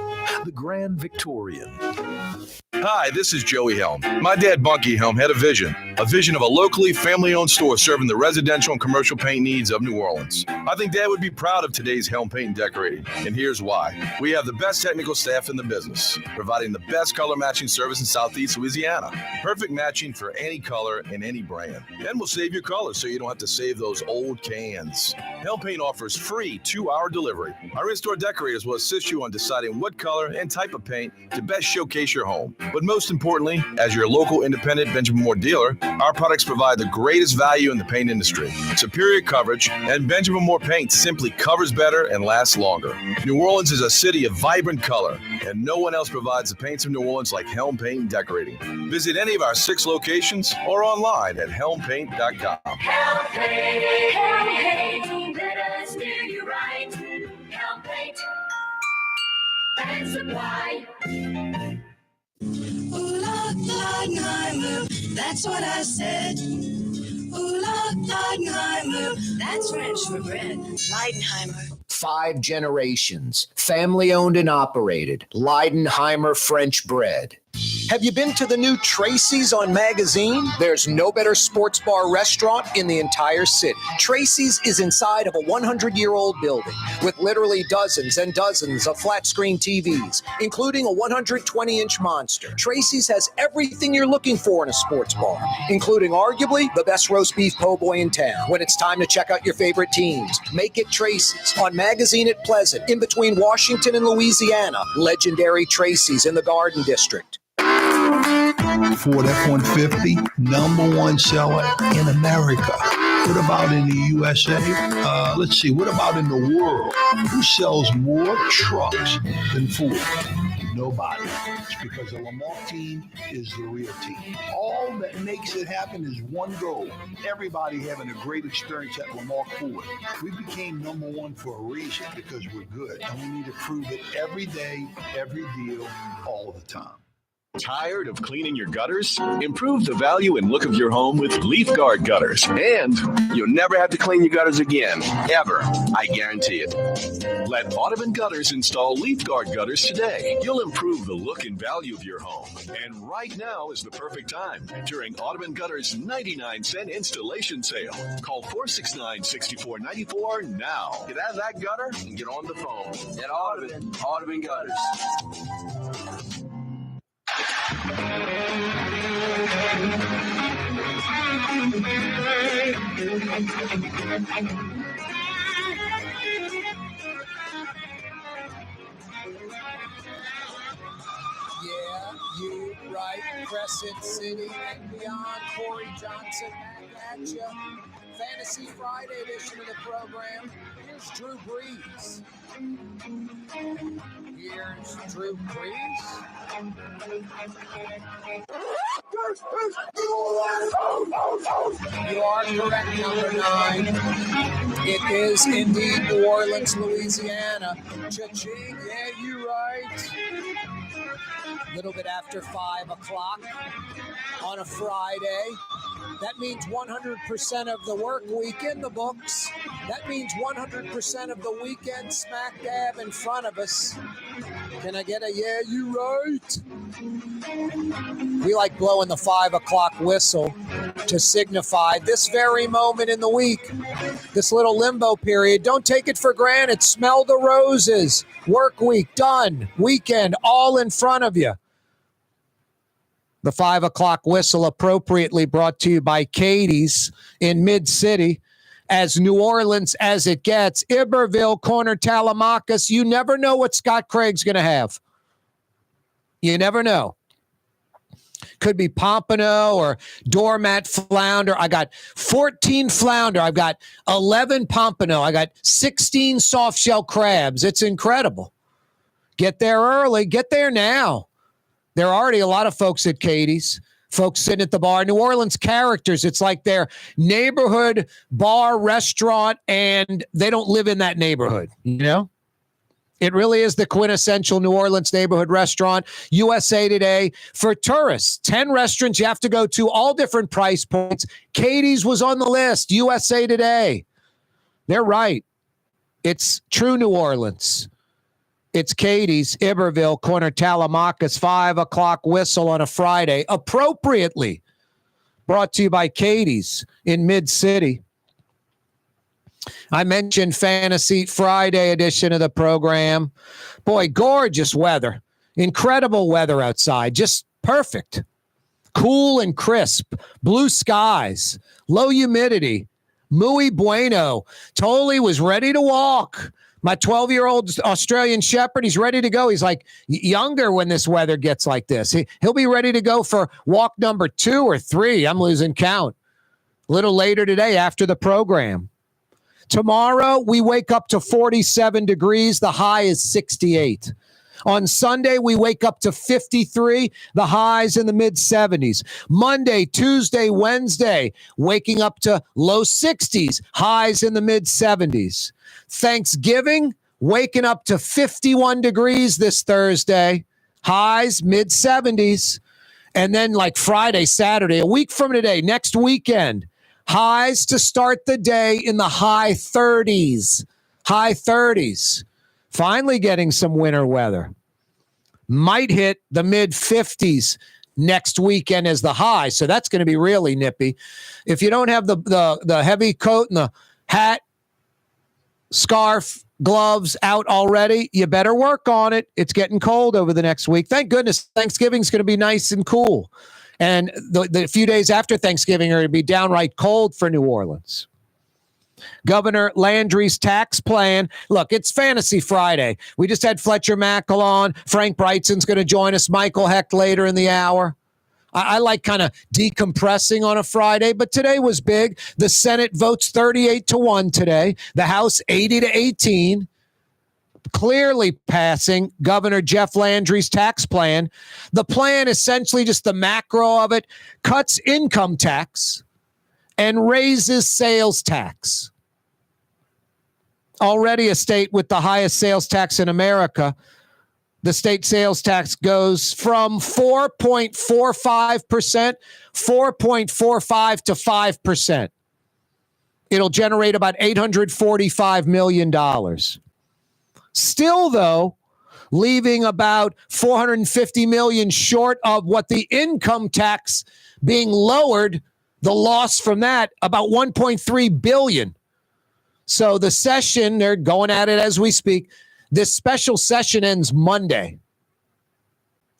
The Grand Victorian. Hi, this is Joey Helm. My dad, Bunky Helm, had a vision of a locally family-owned store serving the residential and commercial paint needs of New Orleans. I think Dad would be proud of today's Helm Paint and Decorating, and here's why. We have the best technical staff in the business, providing the best color matching service in Southeast Louisiana. Perfect matching for any color and any brand. And we'll save your colors so you don't have to save those old cans. Helm Paint offers free 2-hour delivery. Our in-store decorators will assist you on deciding what color and type of paint to best showcase your home. But most importantly, as your local independent Benjamin Moore dealer, our products provide the greatest value in the paint industry. Superior coverage, and Benjamin Moore paint simply covers better and lasts longer. New Orleans is a city of vibrant color, and no one else provides the paints of New Orleans like Helm Paint and Decorating. Visit any of our 6 locations or online at helmpaint.com. Helm Paint, Helm Paint, let us do you right. Helm Paint and Supply. Ooh, la, la, la, la. That's what I said. Ooh, Leidenheimer, that's French for bread. Leidenheimer. 5 generations, family owned and operated. Leidenheimer French bread. Have you been to the new Tracy's on Magazine? There's no better sports bar restaurant in the entire city. Tracy's is inside of a 100-year-old building with literally dozens and dozens of flat screen TVs, including a 120-inch monster. Tracy's has everything you're looking for in a sports bar, including arguably the best roast beef po' boy in town. When it's time to check out your favorite teams, make it Tracy's on Magazine at Pleasant, in between Washington and Louisiana. Legendary Tracy's in the Garden District. Ford F-150, #1 seller in America. What about in the USA? Let's see, what about in the world? Who sells more trucks than Ford? Nobody. It's because the Lamar team is the real team. All that makes it happen is one goal. Everybody having a great experience at Lamar Ford. We became #1 for a reason, because we're good. And we need to prove it every day, every deal, all the time. Tired of cleaning your gutters? Improve the value and look of your home with Leaf Guard gutters. And you'll never have to clean your gutters again, ever. I guarantee it. Let Audubon Gutters install Leaf Guard gutters today. You'll improve the look and value of your home. And right now is the perfect time during Audubon Gutters' 99-cent installation sale. Call 469-6494 now. Get out of that gutter and get on the phone. At Audubon Gutters. Yeah, you right. Crescent City and beyond. Corey Johnson back at you. Fantasy Friday edition of the program. Here's Drew Brees. Here's Drew Brees. You are correct, number 9. It is indeed New Orleans, Louisiana. Cha-ching, yeah, you right. A little bit after 5 o'clock on a Friday. That means 100% of the work week in the books. That means 100% of the weekend smack dab in front of us. Can I get a yeah, you right? We like blowing the 5 o'clock whistle to signify this very moment in the week, this little limbo period. Don't take it for granted. Smell the roses. Work week done. Weekend all in front of you. The 5 o'clock whistle appropriately brought to you by Katie's in Mid-City. As New Orleans as it gets, Iberville, corner Telemachus. You never know what Scott Craig's going to have. You never know. Could be pompano or doormat flounder. I got 14 flounder. I've got 11 pompano. I got 16 soft shell crabs. It's incredible. Get there early. Get there now. There are already a lot of folks at Katie's, folks sitting at the bar. New Orleans characters, it's like their neighborhood bar, restaurant, and they don't live in that neighborhood, you know? It really is the quintessential New Orleans neighborhood restaurant. USA Today for tourists. 10 restaurants you have to go to, all different price points. Katie's was on the list. USA Today. They're right. It's true New Orleans. It's Katie's, Iberville, corner Telemachus, 5 o'clock whistle on a Friday. Appropriately brought to you by Katie's in Mid-City. I mentioned Fantasy Friday edition of the program. Boy, gorgeous weather. Incredible weather outside. Just perfect. Cool and crisp. Blue skies. Low humidity. Muy bueno. Tolly was ready to walk. My 12-year-old Australian Shepherd, he's ready to go. He's like younger when this weather gets like this. He'll be ready to go for walk number 2 or 3. I'm losing count. A little later today after the program. Tomorrow, we wake up to 47 degrees. The high is 68. On Sunday, we wake up to 53. The highs in the mid-70s. Monday, Tuesday, Wednesday, waking up to low 60s. Highs in the mid-70s. Thanksgiving, waking up to 51 degrees this Thursday. Highs, mid-70s. And then like Friday, Saturday, a week from today, next weekend, Highs to start the day in the high 30s. High 30s. Finally getting some winter weather. Might hit the mid 50s next weekend as the high. So that's going to be really nippy. If you don't have the heavy coat and the hat, scarf, gloves out already, you better work on it. It's getting cold over the next week. Thank goodness Thanksgiving's going to be nice and cool. And the few days after Thanksgiving are going to be downright cold for New Orleans. Governor Landry's tax plan. Look, it's Fantasy Friday. We just had Fletcher Mackel on. Frank Brigsten's going to join us. Michael Hecht later in the hour. I like kind of decompressing on a Friday, but today was big. The Senate votes 38-1 today. The House 80-18. Clearly passing Governor Jeff Landry's tax plan. The plan, essentially just the macro of it, cuts income tax and raises sales tax. Already a state with the highest sales tax in America. The state sales tax goes from 4.45% to 5%. It'll generate about $845 million. Still, though, leaving about $450 million short of what the income tax being lowered, the loss from that, about $1.3 billion. So the session, they're going at it as we speak. This special session ends Monday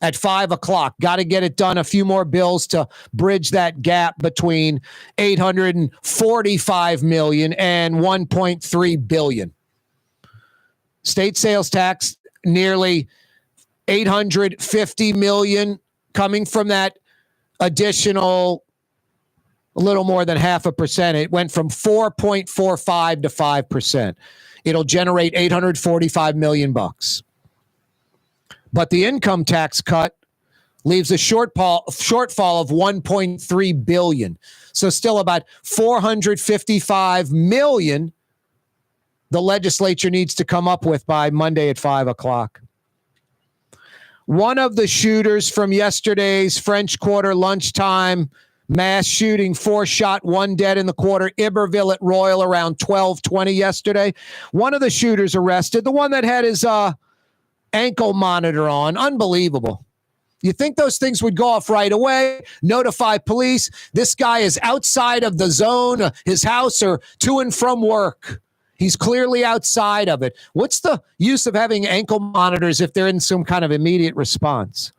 at 5 o'clock. Got to get it done. A few more bills to bridge that gap between $845 million and $1.3 billion. State sales tax, nearly $850 million coming from that additional a little more than 0.5%. It went from 4.45 to 5%. It'll generate $845 million bucks. But the income tax cut leaves a shortfall of $1.3 billion. So still about $455 million the legislature needs to come up with by Monday at 5 o'clock. One of the shooters from yesterday's French Quarter lunchtime mass shooting, 4 shot, 1 dead in the quarter, Iberville at Royal around 12:20 yesterday. One of the shooters arrested, the one that had his ankle monitor on. Unbelievable. You think those things would go off right away, notify police. This guy is outside of the zone, his house, or to and from work. He's clearly outside of it. What's the use of having ankle monitors if they're in some kind of immediate response?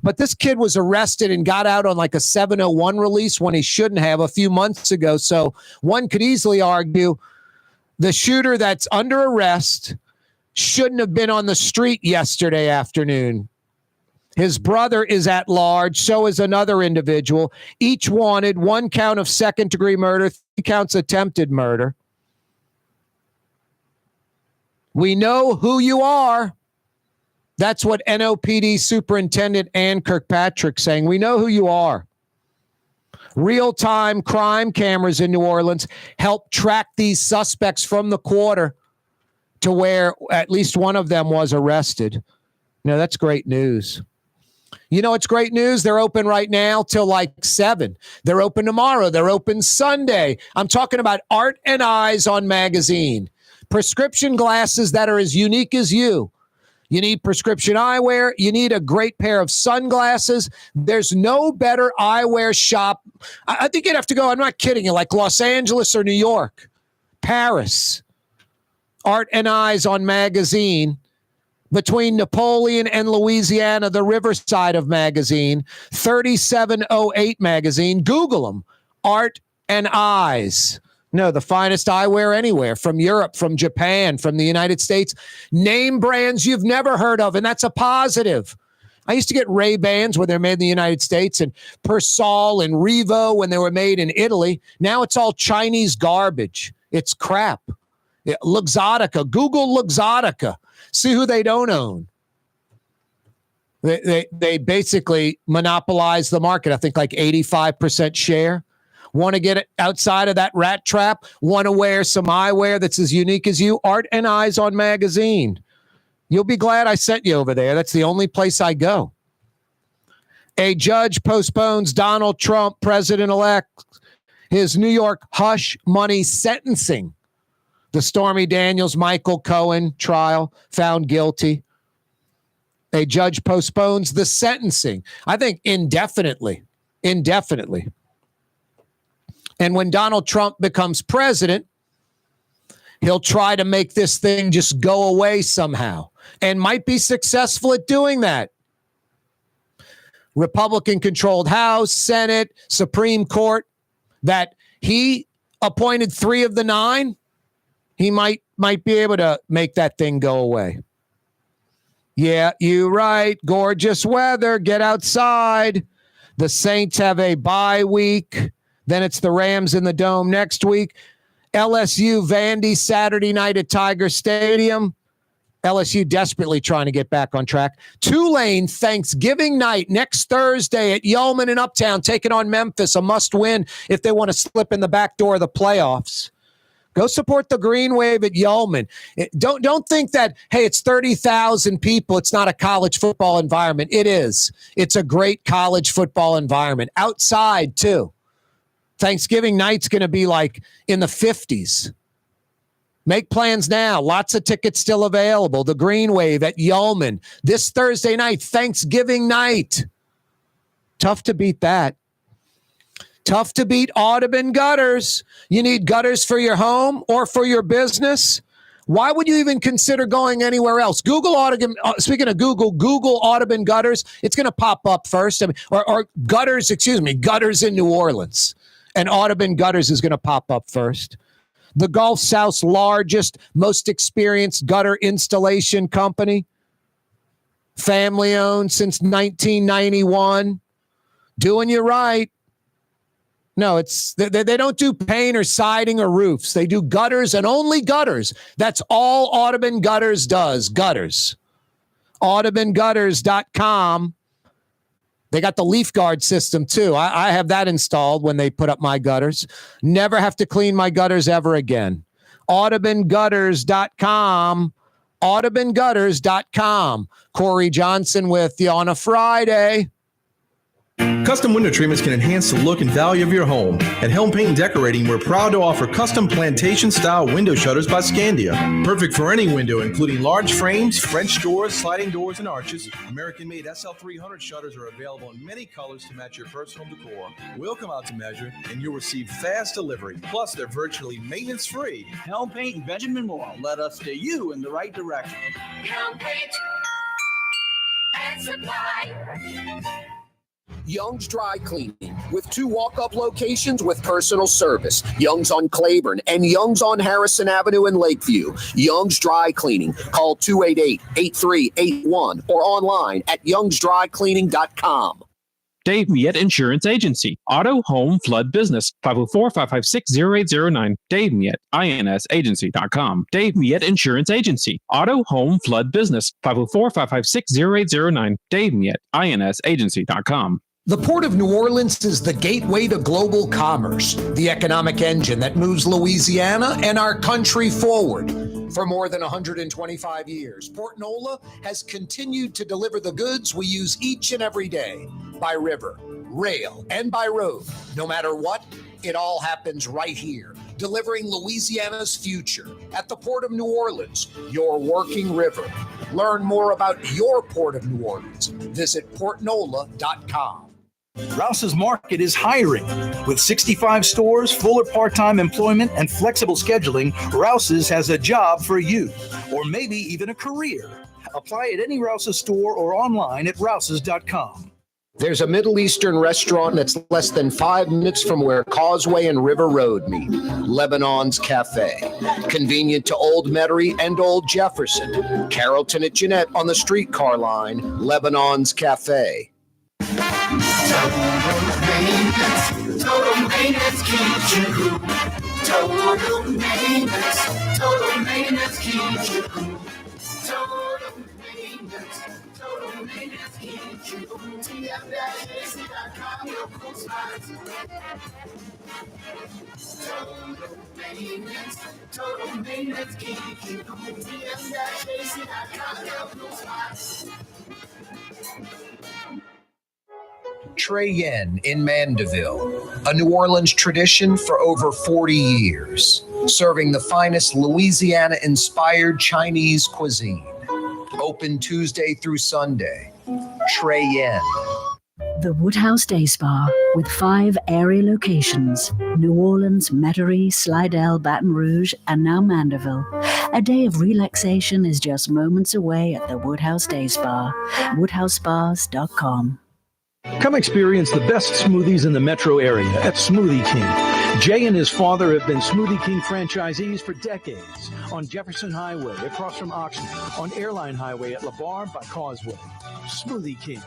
But this kid was arrested and got out on like a 701 release when he shouldn't have a few months ago. So one could easily argue the shooter that's under arrest shouldn't have been on the street yesterday afternoon. His brother is at large. So is another individual. Each wanted 1 count of second-degree murder, 3 counts attempted murder. We know who you are. That's what NOPD Superintendent Ann Kirkpatrick saying. We know who you are. Real-time crime cameras in New Orleans help track these suspects from the quarter to where at least one of them was arrested. No, that's great news. You know, it's great news. They're open right now till like 7. They're open tomorrow. They're open Sunday. I'm talking about Art and Eyes on Magazine. Prescription glasses that are as unique as you. You need prescription eyewear. You need a great pair of sunglasses. There's no better eyewear shop. I think you'd have to go, I'm not kidding you, like Los Angeles or New York, Paris. Art and Eyes on Magazine. Between Napoleon and Louisiana, the Riverside of Magazine, 3708 Magazine. Google them. Art and Eyes. No, the finest eyewear anywhere, from Europe, from Japan, from the United States. Name brands you've never heard of, and that's a positive. I used to get Ray-Bans when they're made in the United States, and Persol and Revo when they were made in Italy. Now it's all Chinese garbage. It's crap. Luxottica. Google Luxottica. See who they don't own. They basically monopolize the market. I think like 85% share. Want to get it outside of that rat trap? Want to wear some eyewear that's as unique as you? Art and Eyes on Magazine. You'll be glad I sent you over there. That's the only place I go. A judge postpones Donald Trump, president-elect, his New York hush money sentencing. The Stormy Daniels, Michael Cohen trial, found guilty. A judge postpones the sentencing, I think indefinitely. And when Donald Trump becomes president, he'll try to make this thing just go away somehow and might be successful at doing that. Republican-controlled House, Senate, Supreme Court, that he appointed 3 of the 9, he might be able to make that thing go away. Yeah, you're right. Gorgeous weather. Get outside. The Saints have a bye week. Then it's the Rams in the Dome next week. LSU Vandy Saturday night at Tiger Stadium. LSU desperately trying to get back on track. Tulane Thanksgiving night next Thursday at Yeoman in Uptown, taking on Memphis, a must-win if they want to slip in the back door of the playoffs. Go support the Green Wave at Yeoman. Don't think that, hey, it's 30,000 people. It's not a college football environment. It is. It's a great college football environment. Outside, too. Thanksgiving night's going to be like in the 50s. Make plans now. Lots of tickets still available. The Green Wave at Yeoman this Thursday night, Thanksgiving night. Tough to beat that. Tough to beat Audubon gutters. You need gutters for your home or for your business. Why would you even consider going anywhere else? Google Audubon. Speaking of Google Audubon gutters. It's going to pop up first. Or gutters, gutters in New Orleans. And Audubon gutters is going to pop up first. The Gulf South's largest, most experienced gutter installation company. Family owned since 1991. Doing you right. No, they don't do paint or siding or roofs. They do gutters and only gutters. That's all Audubon Gutters does, gutters. AudubonGutters.com. They got the leaf guard system, too. I have that installed when they put up my gutters. Never have to clean my gutters ever again. AudubonGutters.com. AudubonGutters.com. Corey Johnson with you on a Friday. Custom window treatments can enhance the look and value of your home. At Helm Paint and Decorating, we're proud to offer custom plantation-style window shutters by Scandia. Perfect for any window, including large frames, French doors, sliding doors, and arches. American-made SL300 shutters are available in many colors to match your personal decor. We'll come out to measure, and you'll receive fast delivery. Plus, they're virtually maintenance-free. Helm Paint and Benjamin Moore. Let us steer you in the right direction. Helm Paint and Supply. Young's Dry Cleaning, with 2 walk-up locations with personal service. Young's on Claiborne and Young's on Harrison Avenue in Lakeview. Young's Dry Cleaning. Call 288-8381 or online at youngsdrycleaning.com. Dave Miette Insurance Agency. Auto, home, flood, business. 504-556-0809. Dave Miette, INSagency.com. Dave Miette Insurance Agency. Auto, home, flood, business. 504-556-0809. Dave Miette, INSagency.com. The Port of New Orleans is the gateway to global commerce, the economic engine that moves Louisiana and our country forward. For more than 125 years, Port Nola has continued to deliver the goods we use each and every day, by river, rail, and by road. No matter what, it all happens right here, delivering Louisiana's future at the Port of New Orleans, your working river. Learn more about your Port of New Orleans. Visit portnola.com. Rouse's Market is hiring. With 65 stores, full or part-time employment, and flexible scheduling, Rouse's has a job for you, or maybe even a career. Apply at any Rouse's store or online at rouses.com. There's a Middle Eastern restaurant that's less than 5 minutes from where Causeway and River Road meet, Lebanon's Cafe. Convenient to Old Metairie and Old Jefferson. Carrollton at Jeanette on the streetcar line, Lebanon's Cafe. Total maintenance keeps you cool. Total maintenance keeps you cool. Total maintenance keeps you cool. TM-AC.com, your cool spots. Total maintenance keeps you cool. TM-AC.com, your cool spots. Trey Yen in Mandeville, a New Orleans tradition for over 40 years, serving the finest Louisiana-inspired Chinese cuisine. Open Tuesday through Sunday. Trey Yen. The Woodhouse Day Spa, with 5 area locations: New Orleans, Metairie, Slidell, Baton Rouge, and now Mandeville. A day of relaxation is just moments away at the Woodhouse Day Spa. WoodhouseSpas.com. Come experience the best smoothies in the metro area at Smoothie King. Jay and his father have been Smoothie King franchisees for decades. On Jefferson Highway, across from Oxnard, on Airline Highway at LeBar by Causeway. Smoothie King.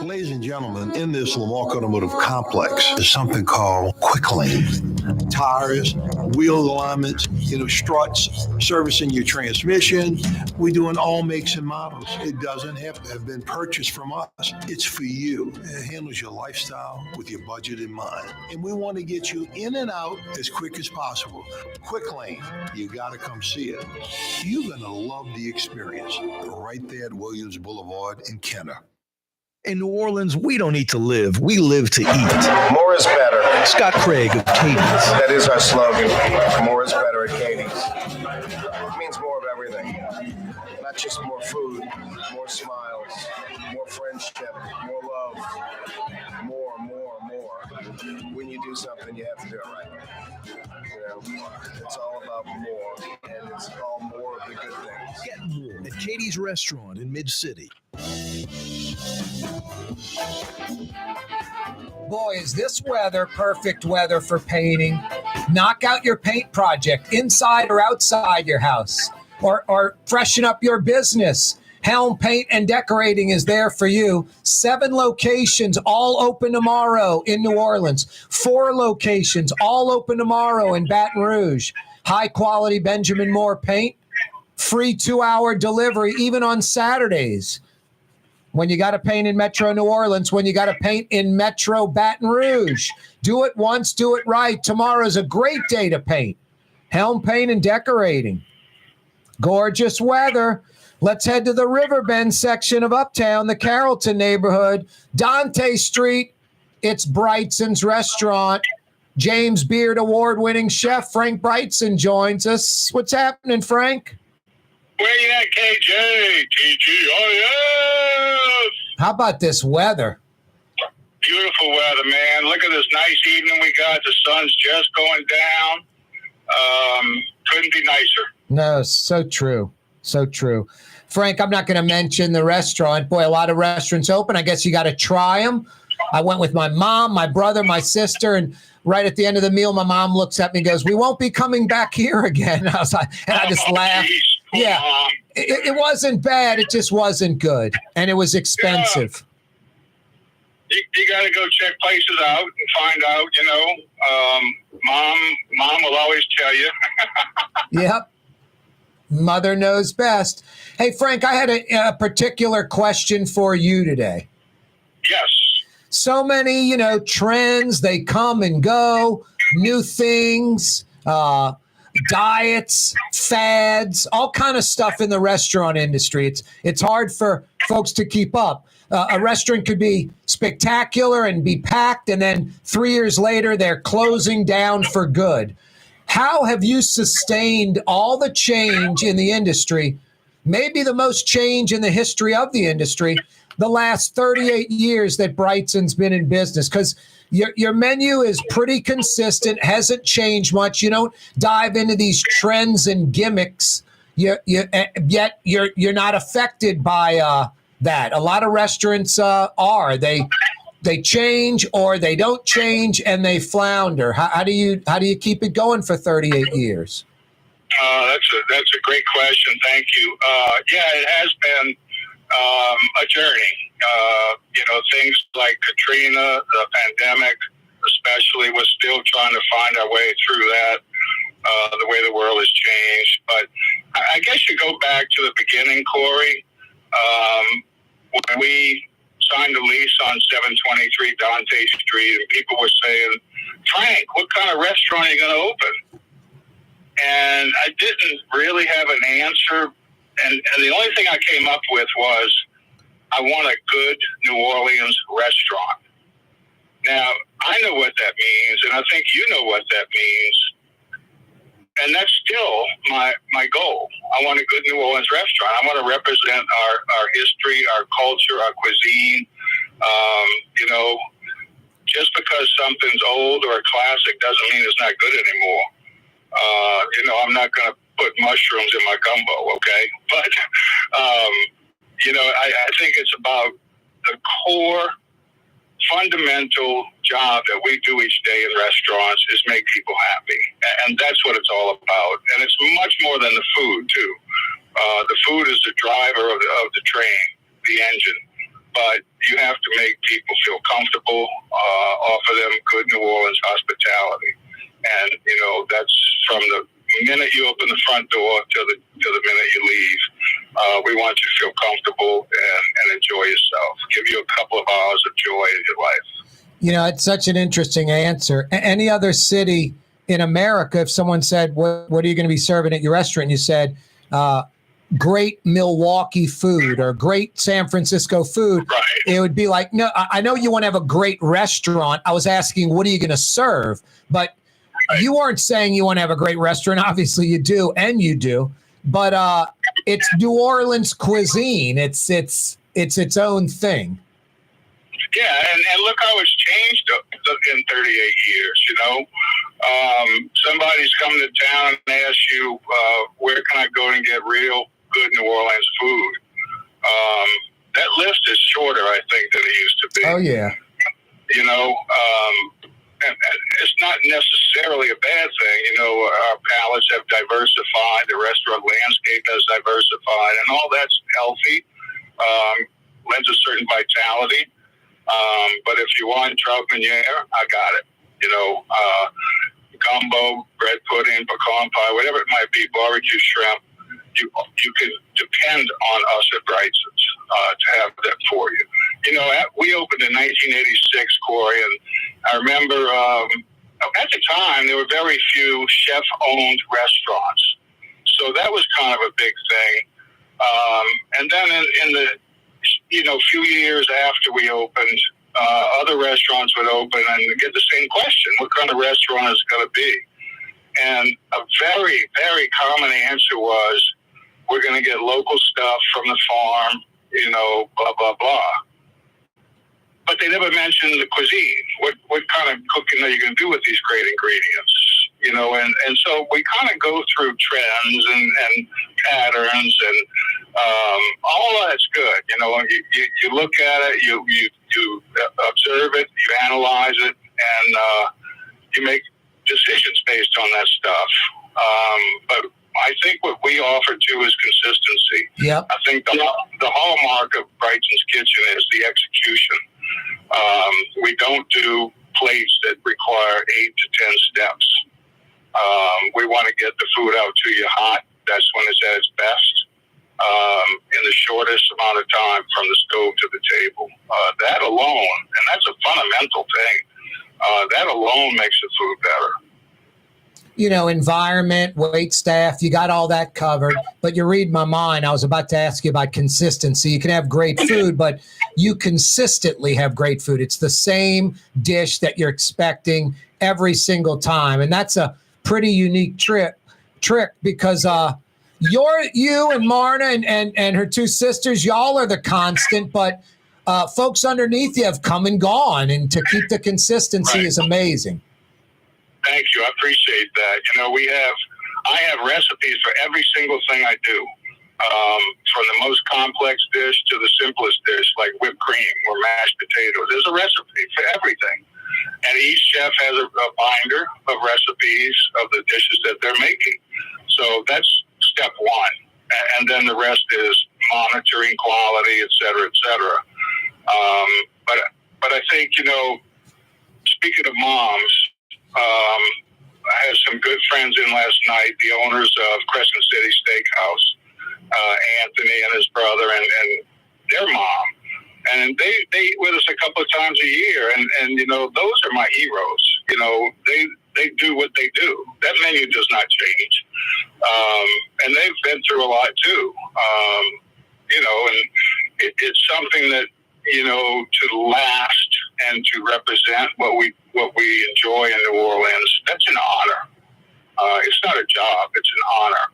Ladies and gentlemen, in this Lamarck Automotive Complex is something called Quick Lane. Tires, wheel alignments, struts, servicing your transmission. We do in all makes and models. It doesn't have to have been purchased from us. It's for you. It handles your lifestyle with your budget in mind. And we want to get you in and out as quick as possible. Quick Lane, you got to come see it. You're going to love the experience. Right there at Williams Boulevard in Kenner. In New Orleans, we don't eat to live. We live to eat. More is better. Scott Craig of Katie's. That is our slogan. More is better at Katie's. It means more of everything. Not just more food, more smiles, more friendship, more love, more. When you do something, you have to do it right. It's all about more, and it's all more of the good things. Get more at Katie's Restaurant in Mid-City. Boy, is this weather perfect weather for painting. Knock out your paint project inside or outside your house, or freshen up your business. Helm Paint and Decorating is there for you. 7 locations, all open tomorrow in New Orleans. 4 locations, all open tomorrow in Baton Rouge. High quality Benjamin Moore paint. Free 2-hour delivery, even on Saturdays. When you got to paint in Metro New Orleans, when you got to paint in Metro Baton Rouge. Do it once, do it right. Tomorrow's a great day to paint. Helm Paint and Decorating. Gorgeous weather. Let's head to the Riverbend section of Uptown, the Carrollton neighborhood. Dante Street, it's Brigtsen's Restaurant. James Beard award-winning chef Frank Brigtsen joins us. What's happening, Frank? Where you at, KJ? TGIF! How about this weather? Beautiful weather, man. Look at this nice evening we got. The sun's just going down. Couldn't be nicer. No, so true. So true. Frank, I'm not going to mention the restaurant. Boy, a lot of restaurants open. I guess you got to try them. I went with my mom, my brother, my sister, and right at the end of the meal, my mom looks at me and goes, "We won't be coming back here again." I was like, and I just laughed. Geez. Yeah, it wasn't bad. It just wasn't good, and it was expensive. Yeah. You got to go check places out and find out. Mom will always tell you. Yep. Mother knows best. Hey, Frank, I had a particular question for you today. Yes. So many, trends, they come and go, new things, diets, fads, all kind of stuff in the restaurant industry. It's hard for folks to keep up. A restaurant could be spectacular and be packed, and then 3 years later, they're closing down for good. How have you sustained all the change in the industry, maybe the most change in the history of the industry, the last 38 years that Brigtsen's been in business? Because your menu is pretty consistent, hasn't changed much. You don't dive into these trends and gimmicks, yet you're not affected by that. A lot of restaurants are. They change or they don't change and they flounder. How do you keep it going for 38 years? That's a great question. Thank you. It has been a journey. Things like Katrina, the pandemic, especially, was still trying to find our way through that. The way the world has changed, but I guess you go back to the beginning, Corey, when we signed a lease on 723 Dante Street, and people were saying, "Frank, what kind of restaurant are you going to open?" And I didn't really have an answer. And the only thing I came up with was, I want a good New Orleans restaurant. Now, I know what that means, and I think you know what that means. And that's still my goal. I want a good New Orleans restaurant. I want to represent our history, our culture, our cuisine. You know, just because something's old or a classic doesn't mean it's not good anymore. You know, I'm not going to put mushrooms in my gumbo, okay? But, you know, I think it's about the core fundamental job that we do each day in restaurants is make people happy. And that's what it's all about. And it's much more than the food, too. The food is the driver of the train, the engine. But you have to make people feel comfortable, offer them good New Orleans hospitality. And, you know, that's from the minute you open the front door till the minute you leave. We want you to feel comfortable and enjoy yourself. Give you a couple of hours of joy in your life. You know, it's such an interesting answer. Any other city in America, if someone said, what are you going to be serving at your restaurant? And you said, great Milwaukee food or great San Francisco food, right. It would be like, no, I know you want to have a great restaurant. I was asking, what are you going to serve? But you aren't saying you want to have a great restaurant. Obviously you do, and you do. But it's New Orleans cuisine. It's its own thing. Yeah, and look how it's changed in 38 years, you know. Somebody's coming to town and asks you, where can I go and get real good New Orleans food? That list is shorter, I think, than it used to be. Oh, yeah. You know, and it's not necessarily a bad thing. You know, our palates have diversified, the restaurant landscape has diversified, and all that's healthy, lends a certain vitality. But if you want trout meuniere, I got it. You know, gumbo, bread pudding, pecan pie, whatever it might be, barbecue shrimp, you can depend on us at Brigsten's to have that for you. You know, we opened in 1986, Corey, and I remember at the time there were very few chef-owned restaurants, so that was kind of a big thing. And then in the few years after we opened, other restaurants would open and get the same question: what kind of restaurant is it going to be? And a very, very common answer was, we're going to get local stuff from the farm, you know, blah, blah, blah. But they never mentioned the cuisine. What kind of cooking are you going to do with these great ingredients? You know, and so we kind of go through trends and patterns, and all of that's good. You know, you look at it, you observe it, you analyze it, and you make decisions based on that stuff. But I think what we offer too is consistency. Yep. I think the hallmark of Brigsten's Kitchen is the execution. We don't do plates that require 8 to 10 steps. We want to get the food out to you hot. That's when it's at its best. In the shortest amount of time from the stove to the table. That alone, and that's a fundamental thing, that alone makes the food better. You know, environment, wait staff, you got all that covered. But you read my mind. I was about to ask you about consistency. You can have great food, but you consistently have great food. It's the same dish that you're expecting every single time. And that's a pretty unique trick because you and Marna and her two sisters, y'all are the constant, but folks underneath you have come and gone. And to keep the consistency is amazing. Thank you. I appreciate that. You know, I have recipes for every single thing I do, from the most complex dish to the simplest dish, like whipped cream or mashed potatoes. There's a recipe for everything. And each chef has a binder of recipes of the dishes that they're making. So that's step one. And then the rest is monitoring quality, et cetera, et cetera. But I think, you know, speaking of moms, I had some good friends in last night, the owners of Crescent City Steakhouse, Anthony and his brother and their mom. And they eat with us a couple of times a year. And you know, those are my heroes. You know, they do what they do. That menu does not change. And they've been through a lot too. You know, and it's something that, to last and to represent what we enjoy in New Orleans. That's an honor. It's not a job; it's an honor.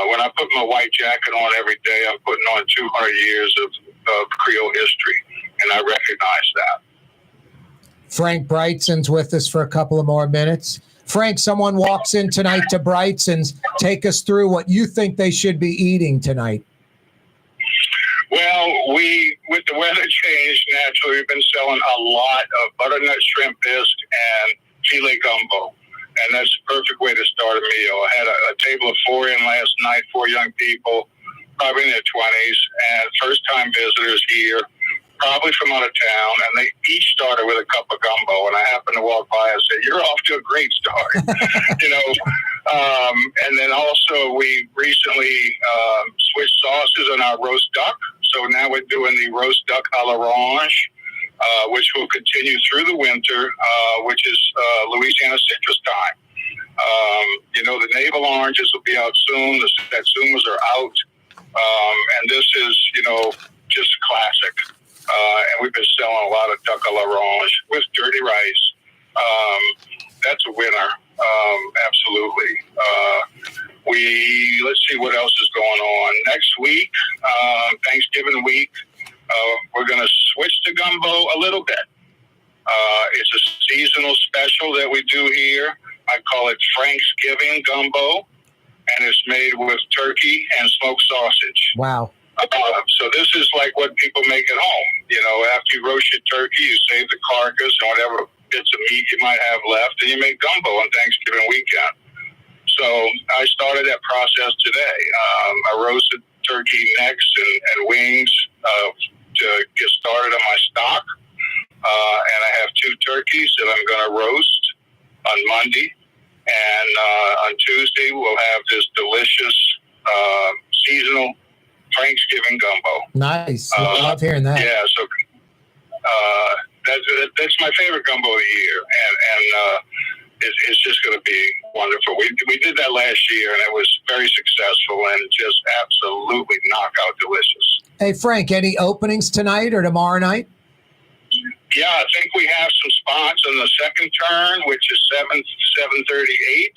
When I put my white jacket on every day, I'm putting on 200 years of Creole history, and I recognize that. Frank Brigtsen's with us for a couple of more minutes. Frank, someone walks in tonight to Brigtsen's. Take us through what you think they should be eating tonight. Well, with the weather change, naturally, we've been selling a lot of butternut shrimp bisque and filet gumbo. And that's the perfect way to start a meal. I had a table of 4 in last night, 4 young people, probably in their 20s, and first-time visitors here, probably from out of town, and they each started with a cup of gumbo. And I happened to walk by and say, "You're off to a great start." And then also we recently switched sauces on our roast duck. So now we're doing the roast duck à l'orange, which will continue through the winter, which is Louisiana citrus time. The navel oranges will be out soon. The satsumas are out. And this is, just classic. And we've been selling a lot of duck à l'orange with dirty rice. That's a winner. Absolutely. Let's see what else is going on. Next week, Thanksgiving week, we're going to switch to gumbo a little bit. It's a seasonal special that we do here. I call it Franksgiving gumbo, and it's made with turkey and smoked sausage. Wow. So this is like what people make at home. After you roast your turkey, you save the carcass and whatever bits of meat you might have left, and you make gumbo on Thanksgiving weekend. So I started that process today. I roasted turkey necks and wings to get started on my stock. And I have 2 turkeys that I'm going to roast on Monday. And on Tuesday, we'll have this delicious seasonal Thanksgiving gumbo. Nice. I love hearing that. Yeah, so that's my favorite gumbo of the year. And it's just going to be wonderful. We did that last year, and it was very successful and just absolutely knockout delicious. Hey, Frank, any openings tonight or tomorrow night? Yeah, I think we have some spots on the second turn, which is 7:38,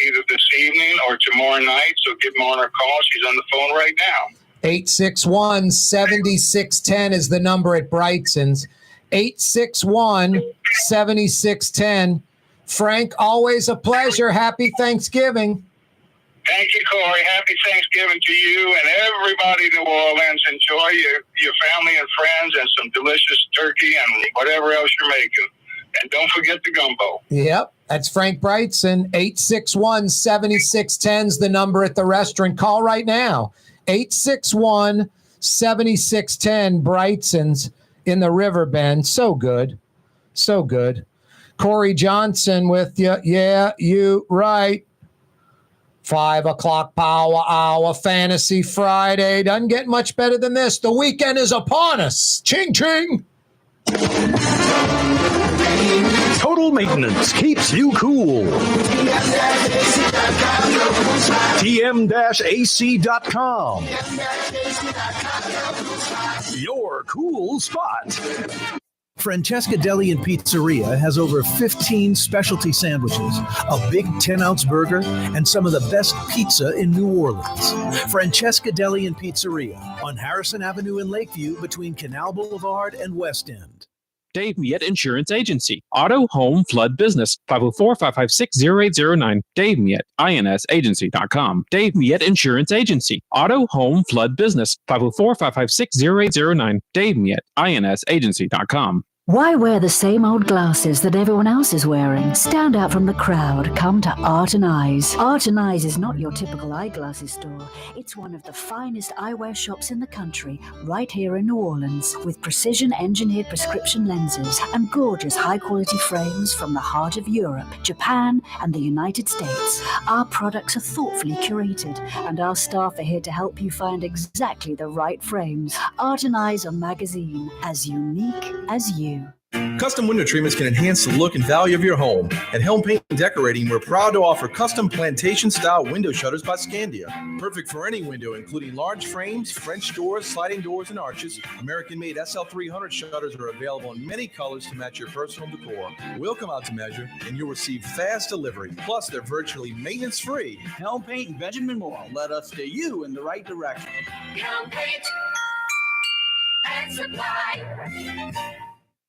either this evening or tomorrow night. So give Marna a call. She's on the phone right now. 861-7610 is the number at Brigtsen's. 861-7610. Frank, always a pleasure. Happy Thanksgiving. Thank you, Corey. Happy Thanksgiving to you and everybody in New Orleans. Enjoy your family and friends and some delicious turkey and whatever else you're making. And don't forget the gumbo. Yep, that's Frank Brigtsen. 861-7610 is the number at the restaurant. Call right now. 861-7610 Brigtsen's in the River Bend. So good. So good. Corey Johnson with you. Yeah, you right. 5 o'clock power hour, Fantasy Friday. Doesn't get much better than this. The weekend is upon us. Ching, ching. Total maintenance keeps you cool. TM-AC.com. Your cool spot. Francesca Deli and Pizzeria has over 15 specialty sandwiches, a big 10-ounce burger, and some of the best pizza in New Orleans. Francesca Deli and Pizzeria on Harrison Avenue in Lakeview between Canal Boulevard and West End. Dave Miette Insurance Agency. Auto, home, flood, business. 504-556-0809. Dave Miette, INSagency.com. Dave Miette Insurance Agency. Auto, home, flood, business. 504-556-0809. Dave Miette, INSagency.com. Why wear the same old glasses that everyone else is wearing? Stand out from the crowd. Come to Art and Eyes. Art and Eyes is not your typical eyeglasses store. It's one of the finest eyewear shops in the country, right here in New Orleans, with precision-engineered prescription lenses and gorgeous high-quality frames from the heart of Europe, Japan, and the United States. Our products are thoughtfully curated, and our staff are here to help you find exactly the right frames. Art and Eyes are magazine, as unique as you. Custom window treatments can enhance the look and value of your home. At Helm Paint and Decorating, we're proud to offer custom plantation-style window shutters by Scandia. Perfect for any window, including large frames, French doors, sliding doors, and arches. American-made SL300 shutters are available in many colors to match your personal decor. We'll come out to measure, and you'll receive fast delivery. Plus, they're virtually maintenance-free. Helm Paint and Benjamin Moore. Let us steer you in the right direction. Helm Paint and Supply.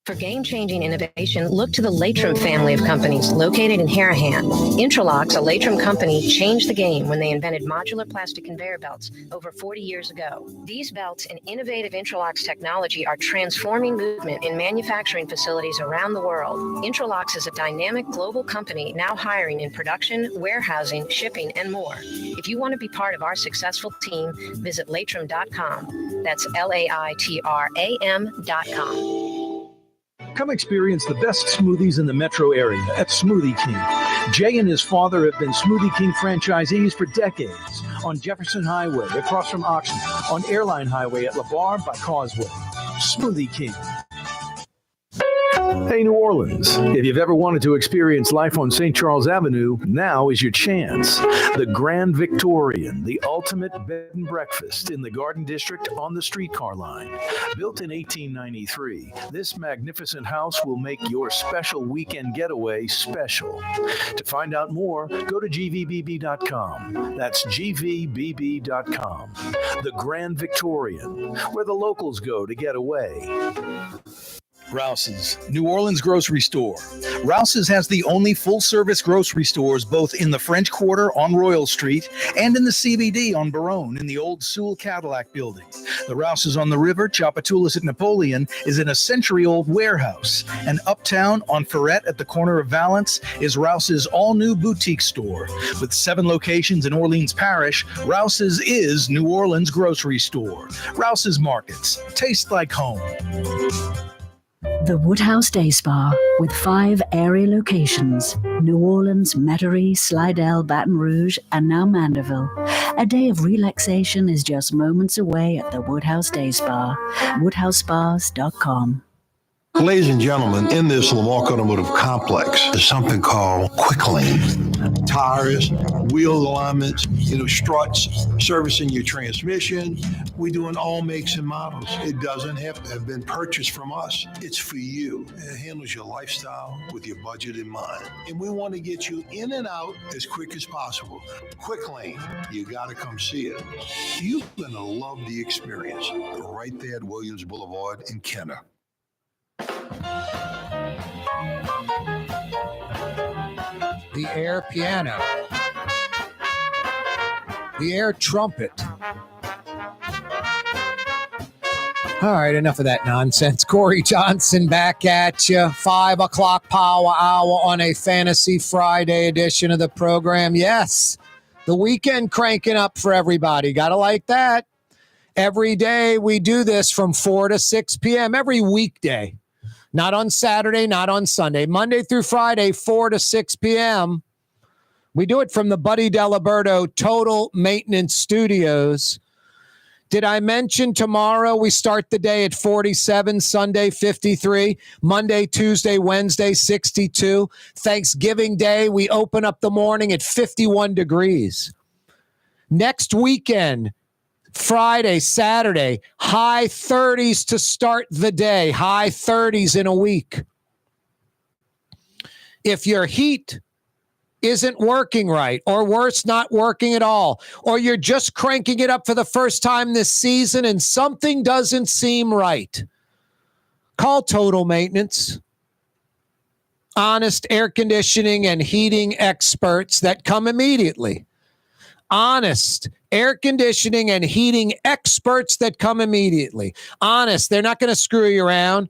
For game-changing innovation, look to the Latrim family of companies located in Harahan. Intralox, a Latrim company, changed the game when they invented modular plastic conveyor belts over 40 years ago. These belts and innovative Intralox technology are transforming movement in manufacturing facilities around the world. Intralox is a dynamic global company now hiring in production, warehousing, shipping, and more. If you want to be part of our successful team, visit latrim.com. That's LAITRAM.com. Come experience the best smoothies in the metro area at Smoothie King. Jay and his father have been Smoothie King franchisees for decades on Jefferson Highway across from Oxnard, on Airline Highway at LeBar by Causeway. Smoothie King. Hey, New Orleans, if you've ever wanted to experience life on St. Charles Avenue, now is your chance. The Grand Victorian, the ultimate bed and breakfast in the Garden District on the streetcar line. Built in 1893, this magnificent house will make your special weekend getaway special. To find out more, go to gvbb.com. That's gvbb.com. The Grand Victorian, where the locals go to get away. Rouse's, New Orleans grocery store. Rouse's has the only full-service grocery stores both in the French Quarter on Royal Street and in the CBD on Baronne in the old Sewell Cadillac building. The Rouse's on the river, Tchoupitoulas at Napoleon, is in a century-old warehouse. And uptown on Ferret at the corner of Valence is Rouse's all-new boutique store. With 7 locations in Orleans Parish, Rouse's is New Orleans grocery store. Rouse's Markets. Taste like home. The Woodhouse Day Spa, with 5 area locations, New Orleans, Metairie, Slidell, Baton Rouge, and now Mandeville. A day of relaxation is just moments away at the Woodhouse Day Spa, woodhousespas.com. Ladies and gentlemen, in this Lamarck Automotive Complex is something called Quick Lane. Tires, wheel alignments, struts, servicing your transmission. We do in all makes and models. It doesn't have to have been purchased from us. It's for you. It handles your lifestyle with your budget in mind. And we want to get you in and out as quick as possible. Quick Lane, you got to come see it. You're going to love the experience right there at Williams Boulevard in Kenner. The air piano, the air trumpet. All right, enough of that nonsense. Corey Johnson back at you. 5 o'clock power hour on a Fantasy Friday edition of the program. Yes, the weekend cranking up for everybody. Got to like that. Every day we do this from 4 to 6 p.m. every weekday. Not on Saturday, not on Sunday. Monday through Friday, 4 to 6 p.m. We do it from the Buddy Deliberto Total Maintenance Studios. Did I mention tomorrow we start the day at 47, Sunday 53, Monday, Tuesday, Wednesday 62. Thanksgiving Day, we open up the morning at 51 degrees. Next weekend, Friday, Saturday, high 30s to start the day, high 30s in a week. If your heat isn't working right, or worse, not working at all, or you're just cranking it up for the first time this season and something doesn't seem right, call Total Maintenance. Honest air conditioning and heating experts that come immediately. Honest air conditioning and heating experts that come immediately. Honest, they're not going to screw you around.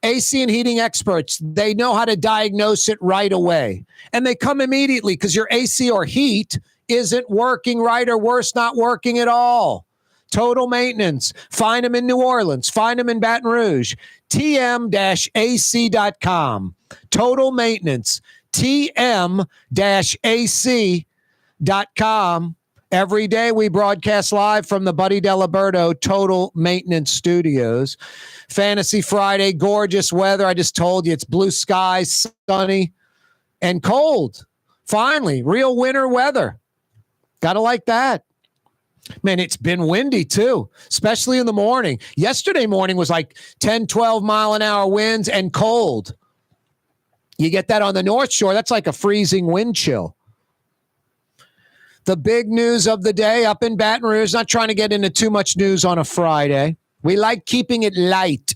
AC and heating experts, they know how to diagnose it right away. And they come immediately because your AC or heat isn't working right, or worse, not working at all. Total Maintenance. Find them in New Orleans. Find them in Baton Rouge. tm-ac.com. Total Maintenance. tm-ac.com. Every day we broadcast live from the Buddy Deliberto Total Maintenance Studios. Fantasy Friday, gorgeous weather. I just told you it's blue skies, sunny, and cold. Finally, real winter weather. Gotta like that. Man, it's been windy too, especially in the morning. Yesterday morning was like 10, 12 mile an hour winds and cold. You get that on the North Shore, that's like a freezing wind chill. The big news of the day up in Baton Rouge, not trying to get into too much news on a Friday. We like keeping it light.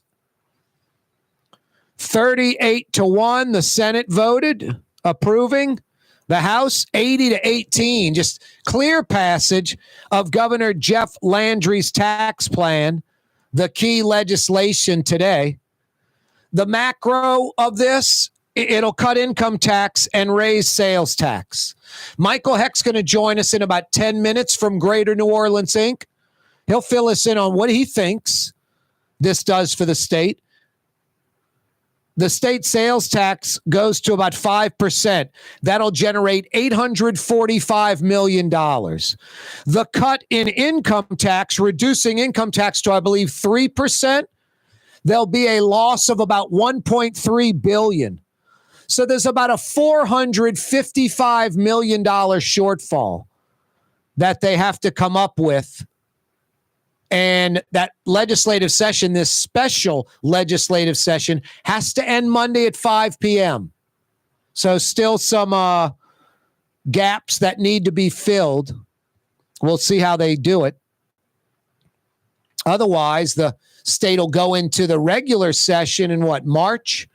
38-1, the Senate voted, approving. The House, 80-18, just clear passage of Governor Jeff Landry's tax plan, the key legislation today. The macro of this, it'll cut income tax and raise sales tax. Michael Hecht's going to join us in about 10 minutes from Greater New Orleans, Inc. He'll fill us in on what he thinks this does for the state. The state sales tax goes to about 5%. That'll generate $845 million. The cut in income tax, reducing income tax to, I believe, 3%, there'll be a loss of about $1.3 billion. So there's about a $455 million shortfall that they have to come up with. And that legislative session, this special legislative session, has to end Monday at 5 p.m. So still some gaps that need to be filled. We'll see how they do it. Otherwise, the state will go into the regular session in March?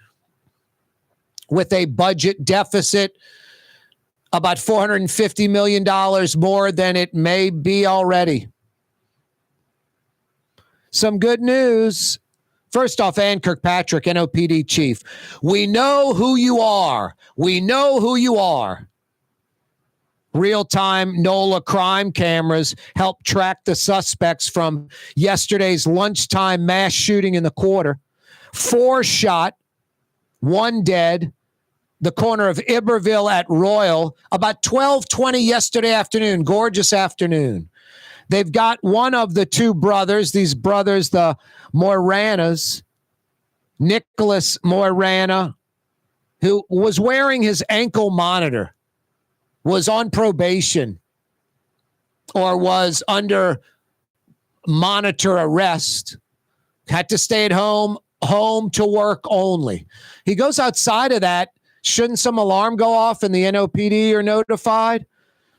With a budget deficit about $450 million more than it may be already. Some good news. First off, Ann Kirkpatrick, NOPD chief. We know who you are. We know who you are. Real-time NOLA crime cameras help track the suspects from yesterday's lunchtime mass shooting in the quarter. 4 shot, 1 dead. The corner of Iberville at Royal, about 12:20 yesterday afternoon, gorgeous afternoon. They've got one of the 2 brothers, these brothers, the Moranas, Nicholas Morana, who was wearing his ankle monitor, was on probation, or was under monitor arrest, had to stay at home to work only. He goes outside of that. Shouldn't some alarm go off and the NOPD are notified?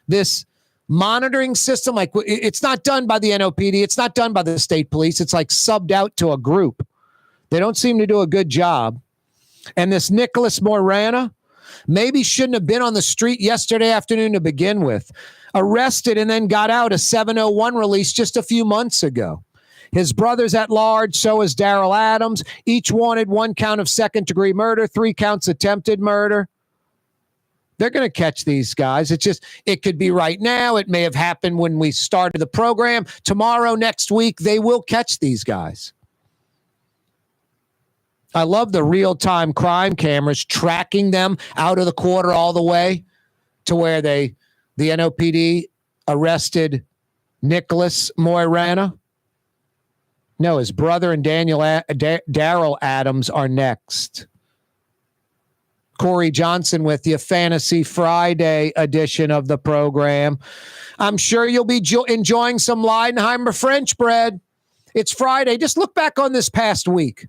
This monitoring system, like it's not done by the NOPD. It's not done by the state police. It's like subbed out to a group. They don't seem to do a good job. And this Nicholas Morana maybe shouldn't have been on the street yesterday afternoon to begin with. Arrested and then got out a 701 release just a few months ago. His brother's at large, so is Daryl Adams. Each wanted 1 count of second-degree murder, 3 counts attempted murder. They're going to catch these guys. It could be right now. It may have happened when we started the program. Tomorrow, next week, they will catch these guys. I love the real-time crime cameras tracking them out of the quarter all the way to where the NOPD arrested Nicholas Morana. No, his brother and Daryl Adams are next. Corey Johnson with you, Fantasy Friday edition of the program. I'm sure you'll be enjoying some Leidenheimer French bread. It's Friday. Just look back on this past week.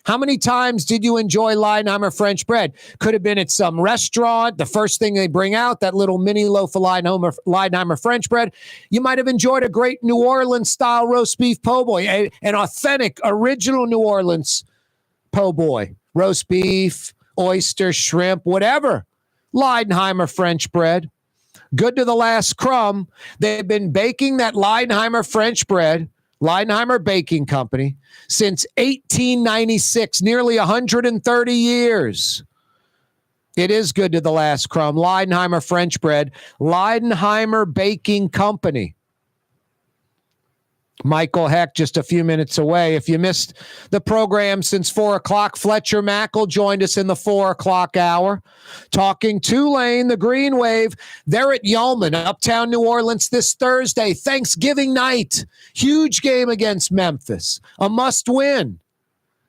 How many times did you enjoy Leidenheimer French bread? Could have been at some restaurant. The first thing they bring out, that little mini loaf of Leidenheimer French bread. You might have enjoyed a great New Orleans-style roast beef po' boy, an authentic, original New Orleans po' boy. Roast beef, oyster, shrimp, whatever. Leidenheimer French bread. Good to the last crumb. They've been baking that Leidenheimer French bread, Leidenheimer Baking Company, since 1896, nearly 130 years. It is good to the last crumb. Leidenheimer French bread, Leidenheimer Baking Company. Michael Hecht just a few minutes away. If you missed the program since 4 o'clock, Fletcher Mackel joined us in the 4 o'clock hour, talking Tulane, the Green Wave. They're at Yeoman, uptown New Orleans this Thursday, Thanksgiving night. Huge game against Memphis, a must win.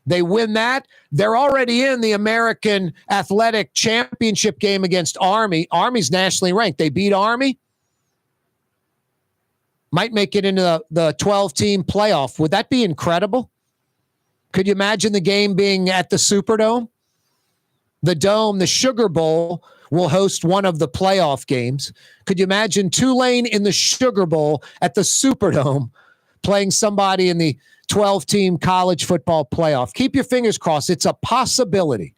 They win that, they're already in the American Athletic Championship game against Army. Army's nationally ranked. They beat Army. Might make it into the 12-team playoff. Would that be incredible? Could you imagine the game being at the Superdome? The Dome, the Sugar Bowl, will host one of the playoff games. Could you imagine Tulane in the Sugar Bowl at the Superdome playing somebody in the 12-team college football playoff? Keep your fingers crossed. It's a possibility.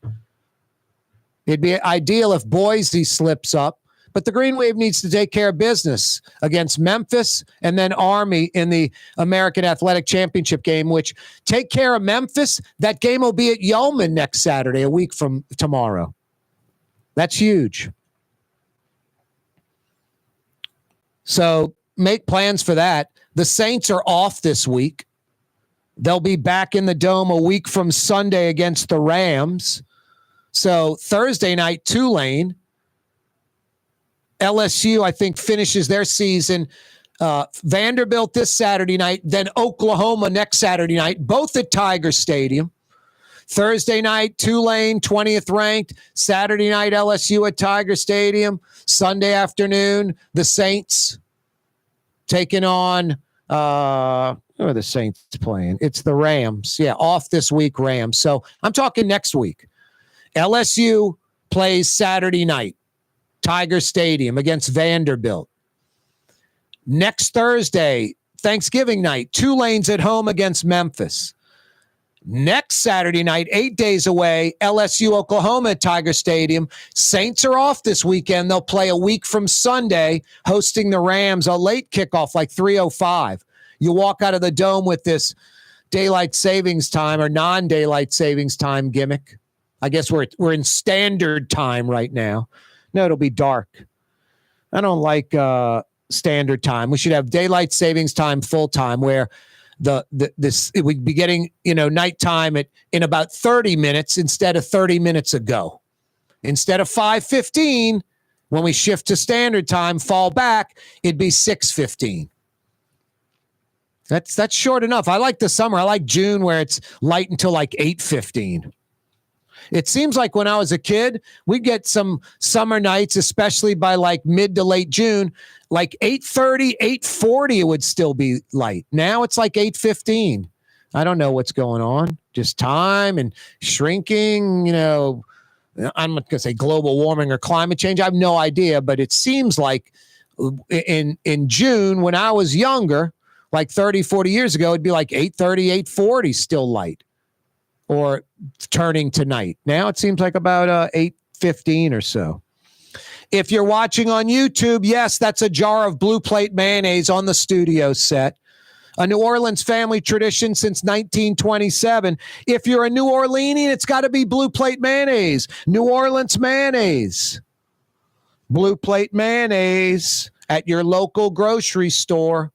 It'd be ideal if Boise slips up. But the Green Wave needs to take care of business against Memphis and then Army in the American Athletic Championship game, which take care of Memphis. That game will be at Yeoman next Saturday, a week from tomorrow. That's huge. So make plans for that. The Saints are off this week. They'll be back in the Dome a week from Sunday against the Rams. So Thursday night, Tulane. LSU, I think, finishes their season. Vanderbilt this Saturday night, then Oklahoma next Saturday night, both at Tiger Stadium. Thursday night, Tulane, 20th ranked. Saturday night, LSU at Tiger Stadium. Sunday afternoon, the Saints taking on, who are the Saints playing? It's the Rams. Yeah, off this week, Rams. So I'm talking next week. LSU plays Saturday night. Tiger Stadium against Vanderbilt. Next Thursday, Thanksgiving night, Tulane's at home against Memphis. Next Saturday night, 8 days away, LSU, Oklahoma at Tiger Stadium. Saints are off this weekend. They'll play a week from Sunday, hosting the Rams, a late kickoff like 3:05. You walk out of the Dome with this daylight savings time or non-daylight savings time gimmick. I guess we're in standard time right now. No, it'll be dark. I don't like standard time. We should have daylight savings time full time, where we'd be getting nighttime in about 30 minutes instead of 30 minutes ago. Instead of 5:15, when we shift to standard time, fall back, it'd be 6:15. That's short enough. I like the summer. I like June, where it's light until like 8:15. It seems like when I was a kid, we'd get some summer nights, especially by like mid to late June, like 8:30, 8:40, it would still be light. Now it's like 8:15. I don't know what's going on. Just time and shrinking, I'm not going to say global warming or climate change. I have no idea, but it seems like in June, when I was younger, like 30, 40 years ago, it'd be like 8:30, 8:40 still light. Or turning to night. Now it seems like about 8:15 or so. If you're watching on YouTube, yes, that's a jar of Blue Plate mayonnaise on the studio set. A New Orleans family tradition since 1927. If you're a New Orleanian, it's got to be Blue Plate mayonnaise. New Orleans mayonnaise. Blue Plate mayonnaise at your local grocery store.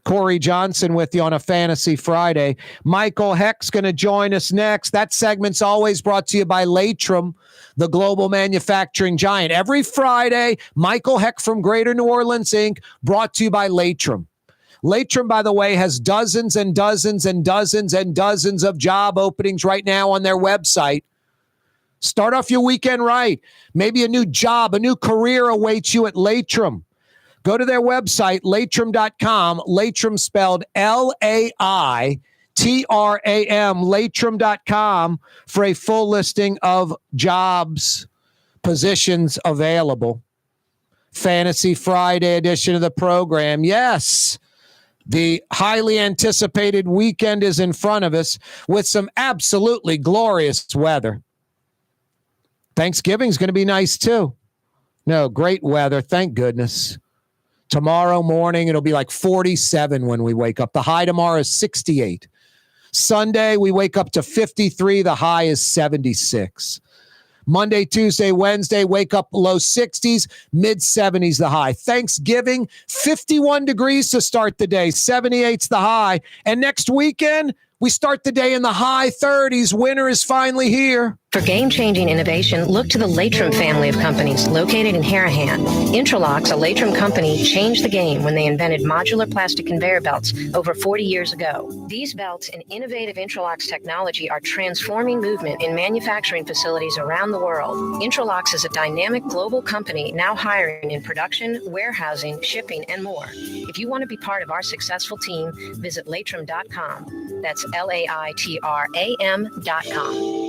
Corey Johnson with you on a Fantasy Friday. Michael Hecht's going to join us next. That segment's always brought to you by Latrim, the global manufacturing giant. Every Friday, Michael Hecht from Greater New Orleans, Inc., brought to you by Latrim. Latrim, by the way, has dozens and dozens and dozens and dozens of job openings right now on their website. Start off your weekend right. Maybe a new job, a new career awaits you at Latrim. Go to their website, latrim.com, Latrim spelled L-A-I-T-R-A-M, latrim.com, for a full listing of jobs, positions available. Fantasy Friday edition of the program. Yes, the highly anticipated weekend is in front of us with some absolutely glorious weather. Thanksgiving's going to be nice too. No, great weather, thank goodness. Tomorrow morning, it'll be like 47 when we wake up. The high tomorrow is 68. Sunday, we wake up to 53. The high is 76. Monday, Tuesday, Wednesday, wake up low 60s, mid 70s the high. Thanksgiving, 51 degrees to start the day, 78's the high. And next weekend, we start the day in the high 30s. Winter is finally here. For game-changing innovation, look to the Latrim family of companies located in Harahan. Intralocks, a Latrim company, changed the game when they invented modular plastic conveyor belts over 40 years ago. These belts and innovative Intralocks technology are transforming movement in manufacturing facilities around the world. Intralocks is a dynamic global company now hiring in production, warehousing, shipping, and more. If you want to be part of our successful team, visit latrim.com. That's LAITRAM.com.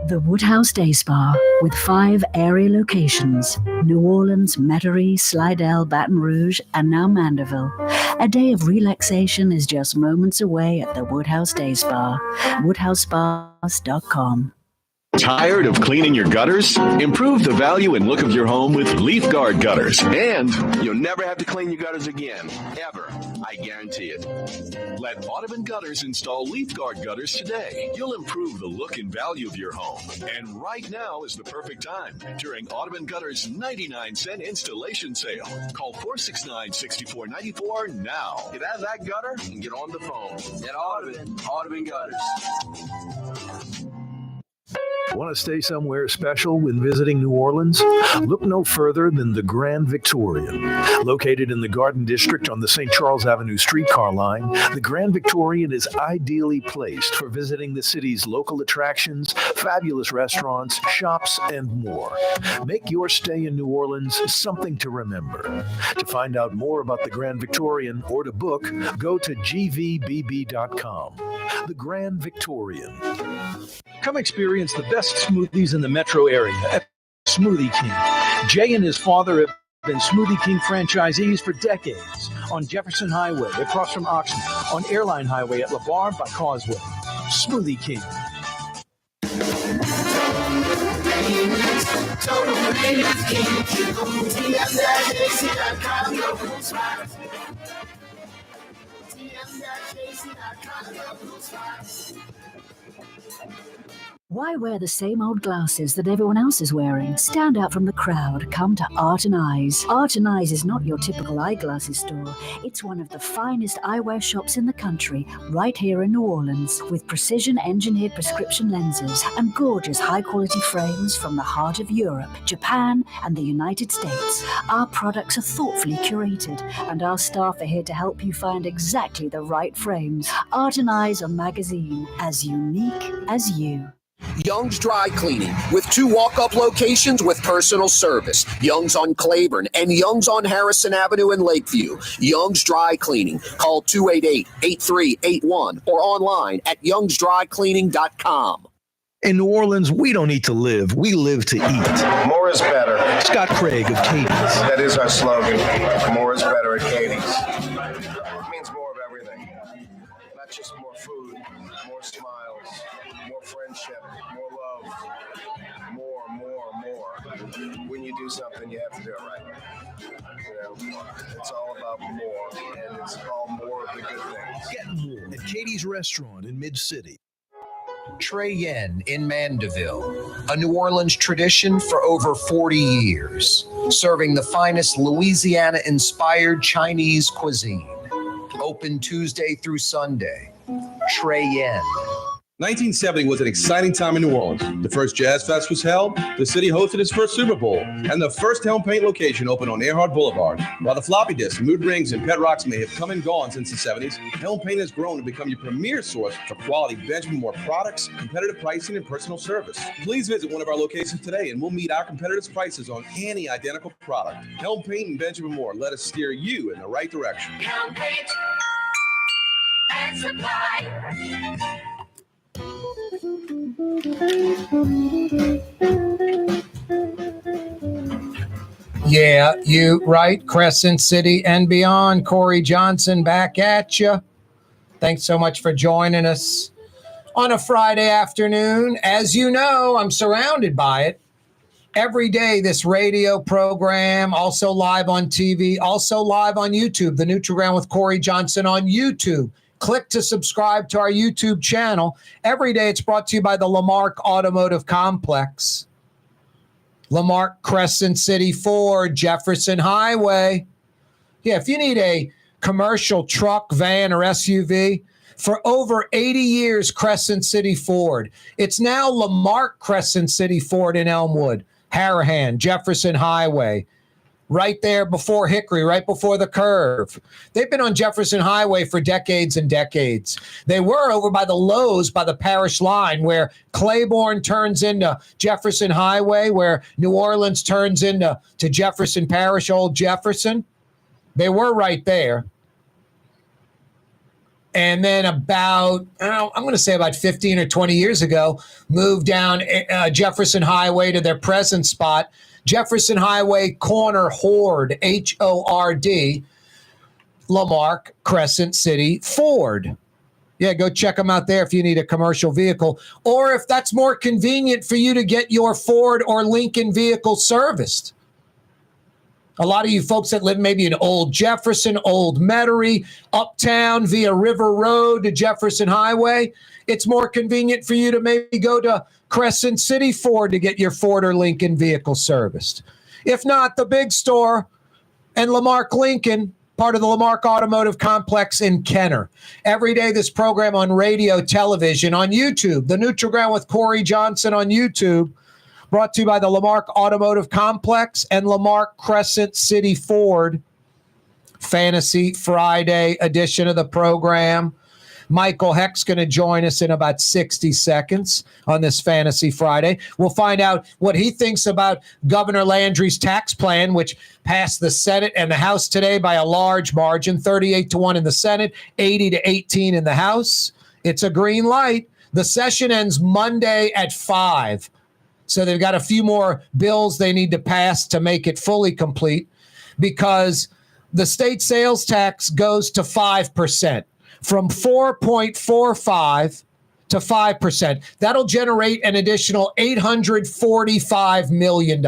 The Woodhouse Day Spa, with 5 area locations: New Orleans, Metairie, Slidell, Baton Rouge, and now Mandeville. A day of relaxation is just moments away at the Woodhouse Day Spa. WoodhouseSpas.com. Tired of cleaning your gutters? Improve the value and look of your home with Leaf Guard gutters. And you'll never have to clean your gutters again, ever. I guarantee it. Let Audubon Gutters install Leaf Guard gutters today. You'll improve the look and value of your home. And right now is the perfect time during Audubon Gutters' 99-cent installation sale. Call 469-6494 now. Get out of that gutter and get on the phone. Get Audubon Gutters. Want to stay somewhere special when visiting New Orleans? Look no further than the Grand Victorian. Located in the Garden District on the St. Charles Avenue streetcar line, the Grand Victorian is ideally placed for visiting the city's local attractions, fabulous restaurants, shops, and more. Make your stay in New Orleans something to remember. To find out more about the Grand Victorian or to book, go to gvbb.com. The Grand Victorian. Come experience the best smoothies in the metro area at Smoothie King. Jay and his father have been Smoothie King franchisees for decades on Jefferson Highway across from Oxnard, on Airline Highway at LeBar by Causeway. Smoothie King. Why wear the same old glasses that everyone else is wearing? Stand out from the crowd. Come to Art and Eyes. Art and Eyes is not your typical eyeglasses store. It's one of the finest eyewear shops in the country, right here in New Orleans, with precision-engineered prescription lenses and gorgeous high-quality frames from the heart of Europe, Japan, and the United States. Our products are thoughtfully curated, and our staff are here to help you find exactly the right frames. Art and Eyes are magazine, as unique as you. Young's Dry Cleaning, with 2 walk-up locations with personal service. Young's on Claiborne and Young's on Harrison Avenue in Lakeview. Young's Dry Cleaning. Call 288-8381 or online at youngsdrycleaning.com. In New Orleans, we don't eat to live. We live to eat. More is better. Scott Craig of Katie's. That is our slogan. More is better at Katie's. It means more of everything. Not just more food, more smiles, more friendship, more love, more. When you do something, you have to do it right. You know, it's all about more, and it's all more of the good things. Get more at Katie's Restaurant in Mid-City. Trey Yen in Mandeville, a New Orleans tradition for over 40 years, serving the finest Louisiana-inspired Chinese cuisine. Open Tuesday through Sunday. Trey Yen. 1970 was an exciting time in New Orleans. The first Jazz Fest was held, the city hosted its first Super Bowl, and the first Helm Paint location opened on Earhart Boulevard. While the floppy disks, mood rings, and pet rocks may have come and gone since the 70s, Helm Paint has grown to become your premier source for quality Benjamin Moore products, competitive pricing, and personal service. Please visit one of our locations today, and we'll meet our competitors' prices on any identical product. Helm Paint and Benjamin Moore, let us steer you in the right direction. Helm Paint and Supply. Yeah, you right. Crescent City and beyond. Corey Johnson back at you. Thanks so much for joining us on a Friday afternoon. As you know, I'm surrounded by it. Every day, this radio program, also live on TV, also live on YouTube, the Nutriground with Corey Johnson on YouTube. Click to subscribe to our YouTube channel. Every day it's brought to you by the Lamarck Automotive Complex. Lamarck Crescent City Ford, Jefferson Highway. Yeah, if you need a commercial truck, van, or SUV, for over 80 years, Crescent City Ford. It's now Lamarck Crescent City Ford in Elmwood, Harahan, Jefferson Highway, right there before Hickory, right before the curve. They've been on Jefferson Highway for decades and decades. They were over by the Lowe's by the parish line where Claiborne turns into Jefferson Highway, where New Orleans turns into Jefferson Parish, Old Jefferson. They were right there. And then about, I'm going to say about 15 or 20 years ago, moved down Jefferson Highway to their present spot, Jefferson Highway corner Hord, Hord, Lamarck Crescent City Ford. Yeah, go check them out there if you need a commercial vehicle, or if that's more convenient for you to get your Ford or Lincoln vehicle serviced. A lot of you folks that live maybe in Old Jefferson, Old Metairie, uptown via River Road to Jefferson Highway, it's more convenient for you to maybe go to Crescent City Ford to get your Ford or Lincoln vehicle serviced. If not, the big store and Lamarck Lincoln, part of the Lamarck Automotive Complex in Kenner. Every day, this program on radio, television, on YouTube, The Neutral Ground with Corey Johnson on YouTube, brought to you by the Lamarck Automotive Complex and Lamarck Crescent City Ford. Fantasy Friday edition of the program. Michael Hecht's going to join us in about 60 seconds on this Fantasy Friday. We'll find out what he thinks about Governor Landry's tax plan, which passed the Senate and the House today by a large margin, 38-1 in the Senate, 80-18 in the House. It's a green light. The session ends Monday at 5. So they've got a few more bills they need to pass to make it fully complete, because the state sales tax goes to 5%, from 4.45 to 5%. That'll generate an additional $845 million.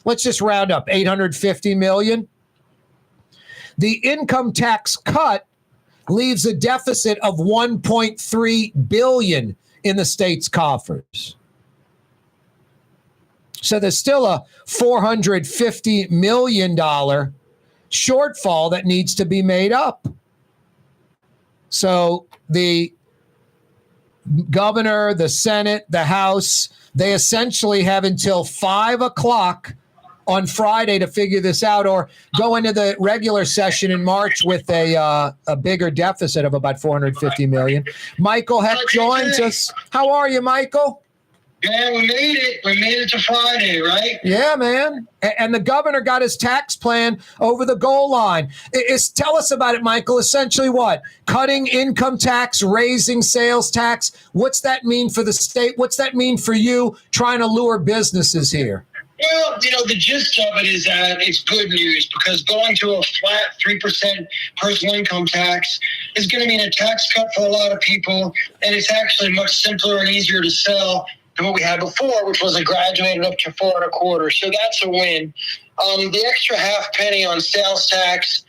Let's just round up, $850 million. The income tax cut leaves a deficit of $1.3 billion in the state's coffers. So there's still a $450 million shortfall that needs to be made up. So the governor, the Senate, the House, they essentially have until 5 o'clock on Friday to figure this out, or go into the regular session in March with a bigger deficit of about $450 million. Michael Hecht joins us. How are you, Michael? Yeah, we made it. We made it to Friday, right? Yeah, man. And the governor got his tax plan over the goal line. Tell us about it, Michael. Essentially what? Cutting income tax, raising sales tax. What's that mean for the state? What's that mean for you trying to lure businesses here? Well, the gist of it is that it's good news, because going to a flat 3% personal income tax is going to mean a tax cut for a lot of people, and it's actually much simpler and easier to sell than what we had before, which was a graduated up to 4.25. So that's a win. The extra half penny on sales tax,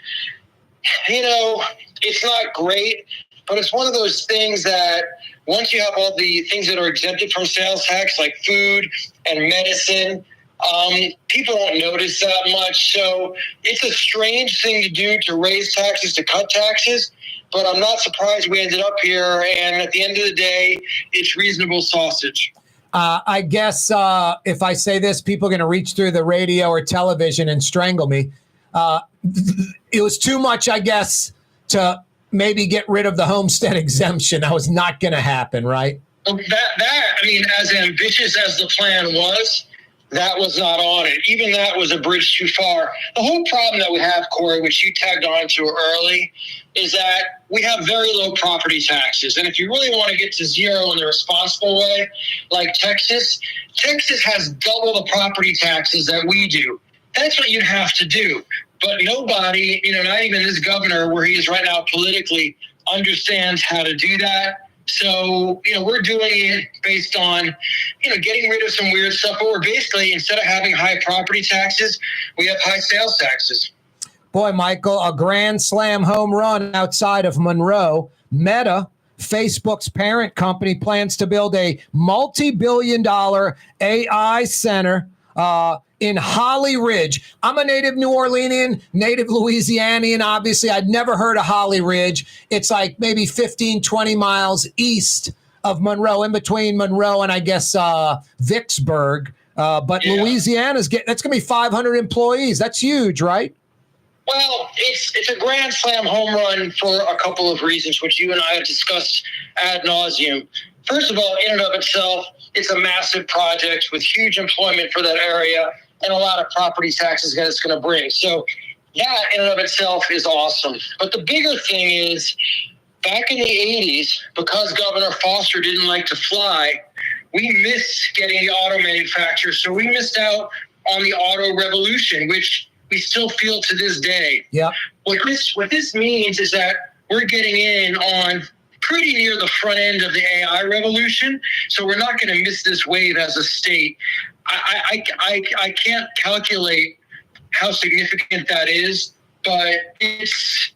it's not great, but it's one of those things that once you have all the things that are exempted from sales tax, like food and medicine, people don't notice that much. So it's a strange thing to do, to raise taxes, to cut taxes. But I'm not surprised we ended up here. And at the end of the day, it's reasonable sausage. I guess if I say this, people are going to reach through the radio or television and strangle me. It was too much, I guess, to maybe get rid of the homestead exemption. That was not going to happen, right? As ambitious as the plan was, that was not on it. Even that was a bridge too far. The whole problem that we have, Corey, which you tagged on to early, is that we have very low property taxes. And if you really want to get to zero in the responsible way, like Texas has double the property taxes that we do. That's what you'd have to do. But nobody, not even this governor, where he is right now politically, understands how to do that. So, we're doing it based on, getting rid of some weird stuff. But we're basically, instead of having high property taxes, we have high sales taxes. Boy, Michael, a grand slam home run outside of Monroe. Meta, Facebook's parent company, plans to build a multi-billion-dollar AI center in Holly Ridge. I'm a native New Orleanian, native Louisianian. Obviously, I'd never heard of Holly Ridge. It's like maybe 15, 20 miles east of Monroe, in between Monroe and I guess Vicksburg. But Louisiana's that's going to be 500 employees. That's huge, right? Well, it's a grand slam home run for a couple of reasons, which you and I have discussed ad nauseum. First of all, in and of itself, it's a massive project with huge employment for that area and a lot of property taxes that it's going to bring. So that in and of itself is awesome. But the bigger thing is, back in the 80s, because Governor Foster didn't like to fly, we missed getting the auto manufacturers. So we missed out on the auto revolution, which we still feel to this day. Yeah. What this means is that we're getting in on pretty near the front end of the AI revolution. So we're not going to miss this wave as a state. I can't calculate how significant that is, but it's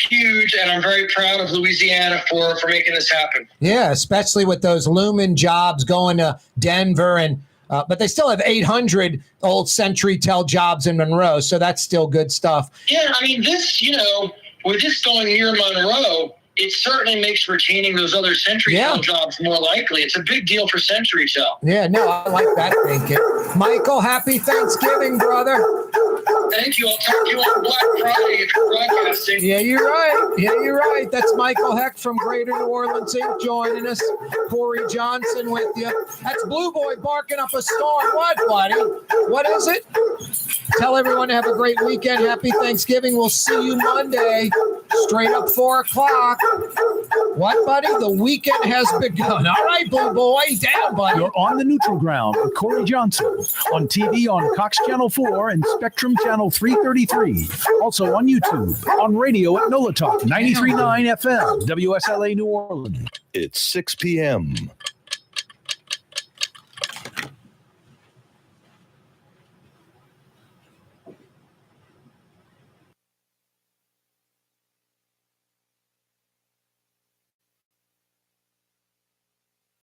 huge, and I'm very proud of Louisiana for making this happen. Yeah, especially with those looming jobs going to Denver, and but they still have 800 old CenturyTel jobs in Monroe, so that's still good stuff. Yeah, I mean, this, with this going near Monroe, it certainly makes retaining those other CenturyTel jobs more likely. It's a big deal for CenturyTel. Yeah, no, I like that thinking. Michael, happy Thanksgiving, brother. Thank you. I'll talk to you on Black Friday if you're broadcasting. Yeah, you're right. That's Michael Hecht from Greater New Orleans Inc. joining us. Corey Johnson with you. That's Blue Boy barking up a storm. What, buddy? What is it? Tell everyone to have a great weekend. Happy Thanksgiving. We'll see you Monday, straight up 4 o'clock. What, buddy? The weekend has begun. All right, Blue Boy. Down, buddy. You're on the neutral ground with Corey Johnson on TV on Cox Channel 4 and Spectrum Channel 333. Also on YouTube, on radio at NOLA Talk 93.9 FM, WSLA New Orleans. It's 6 p.m.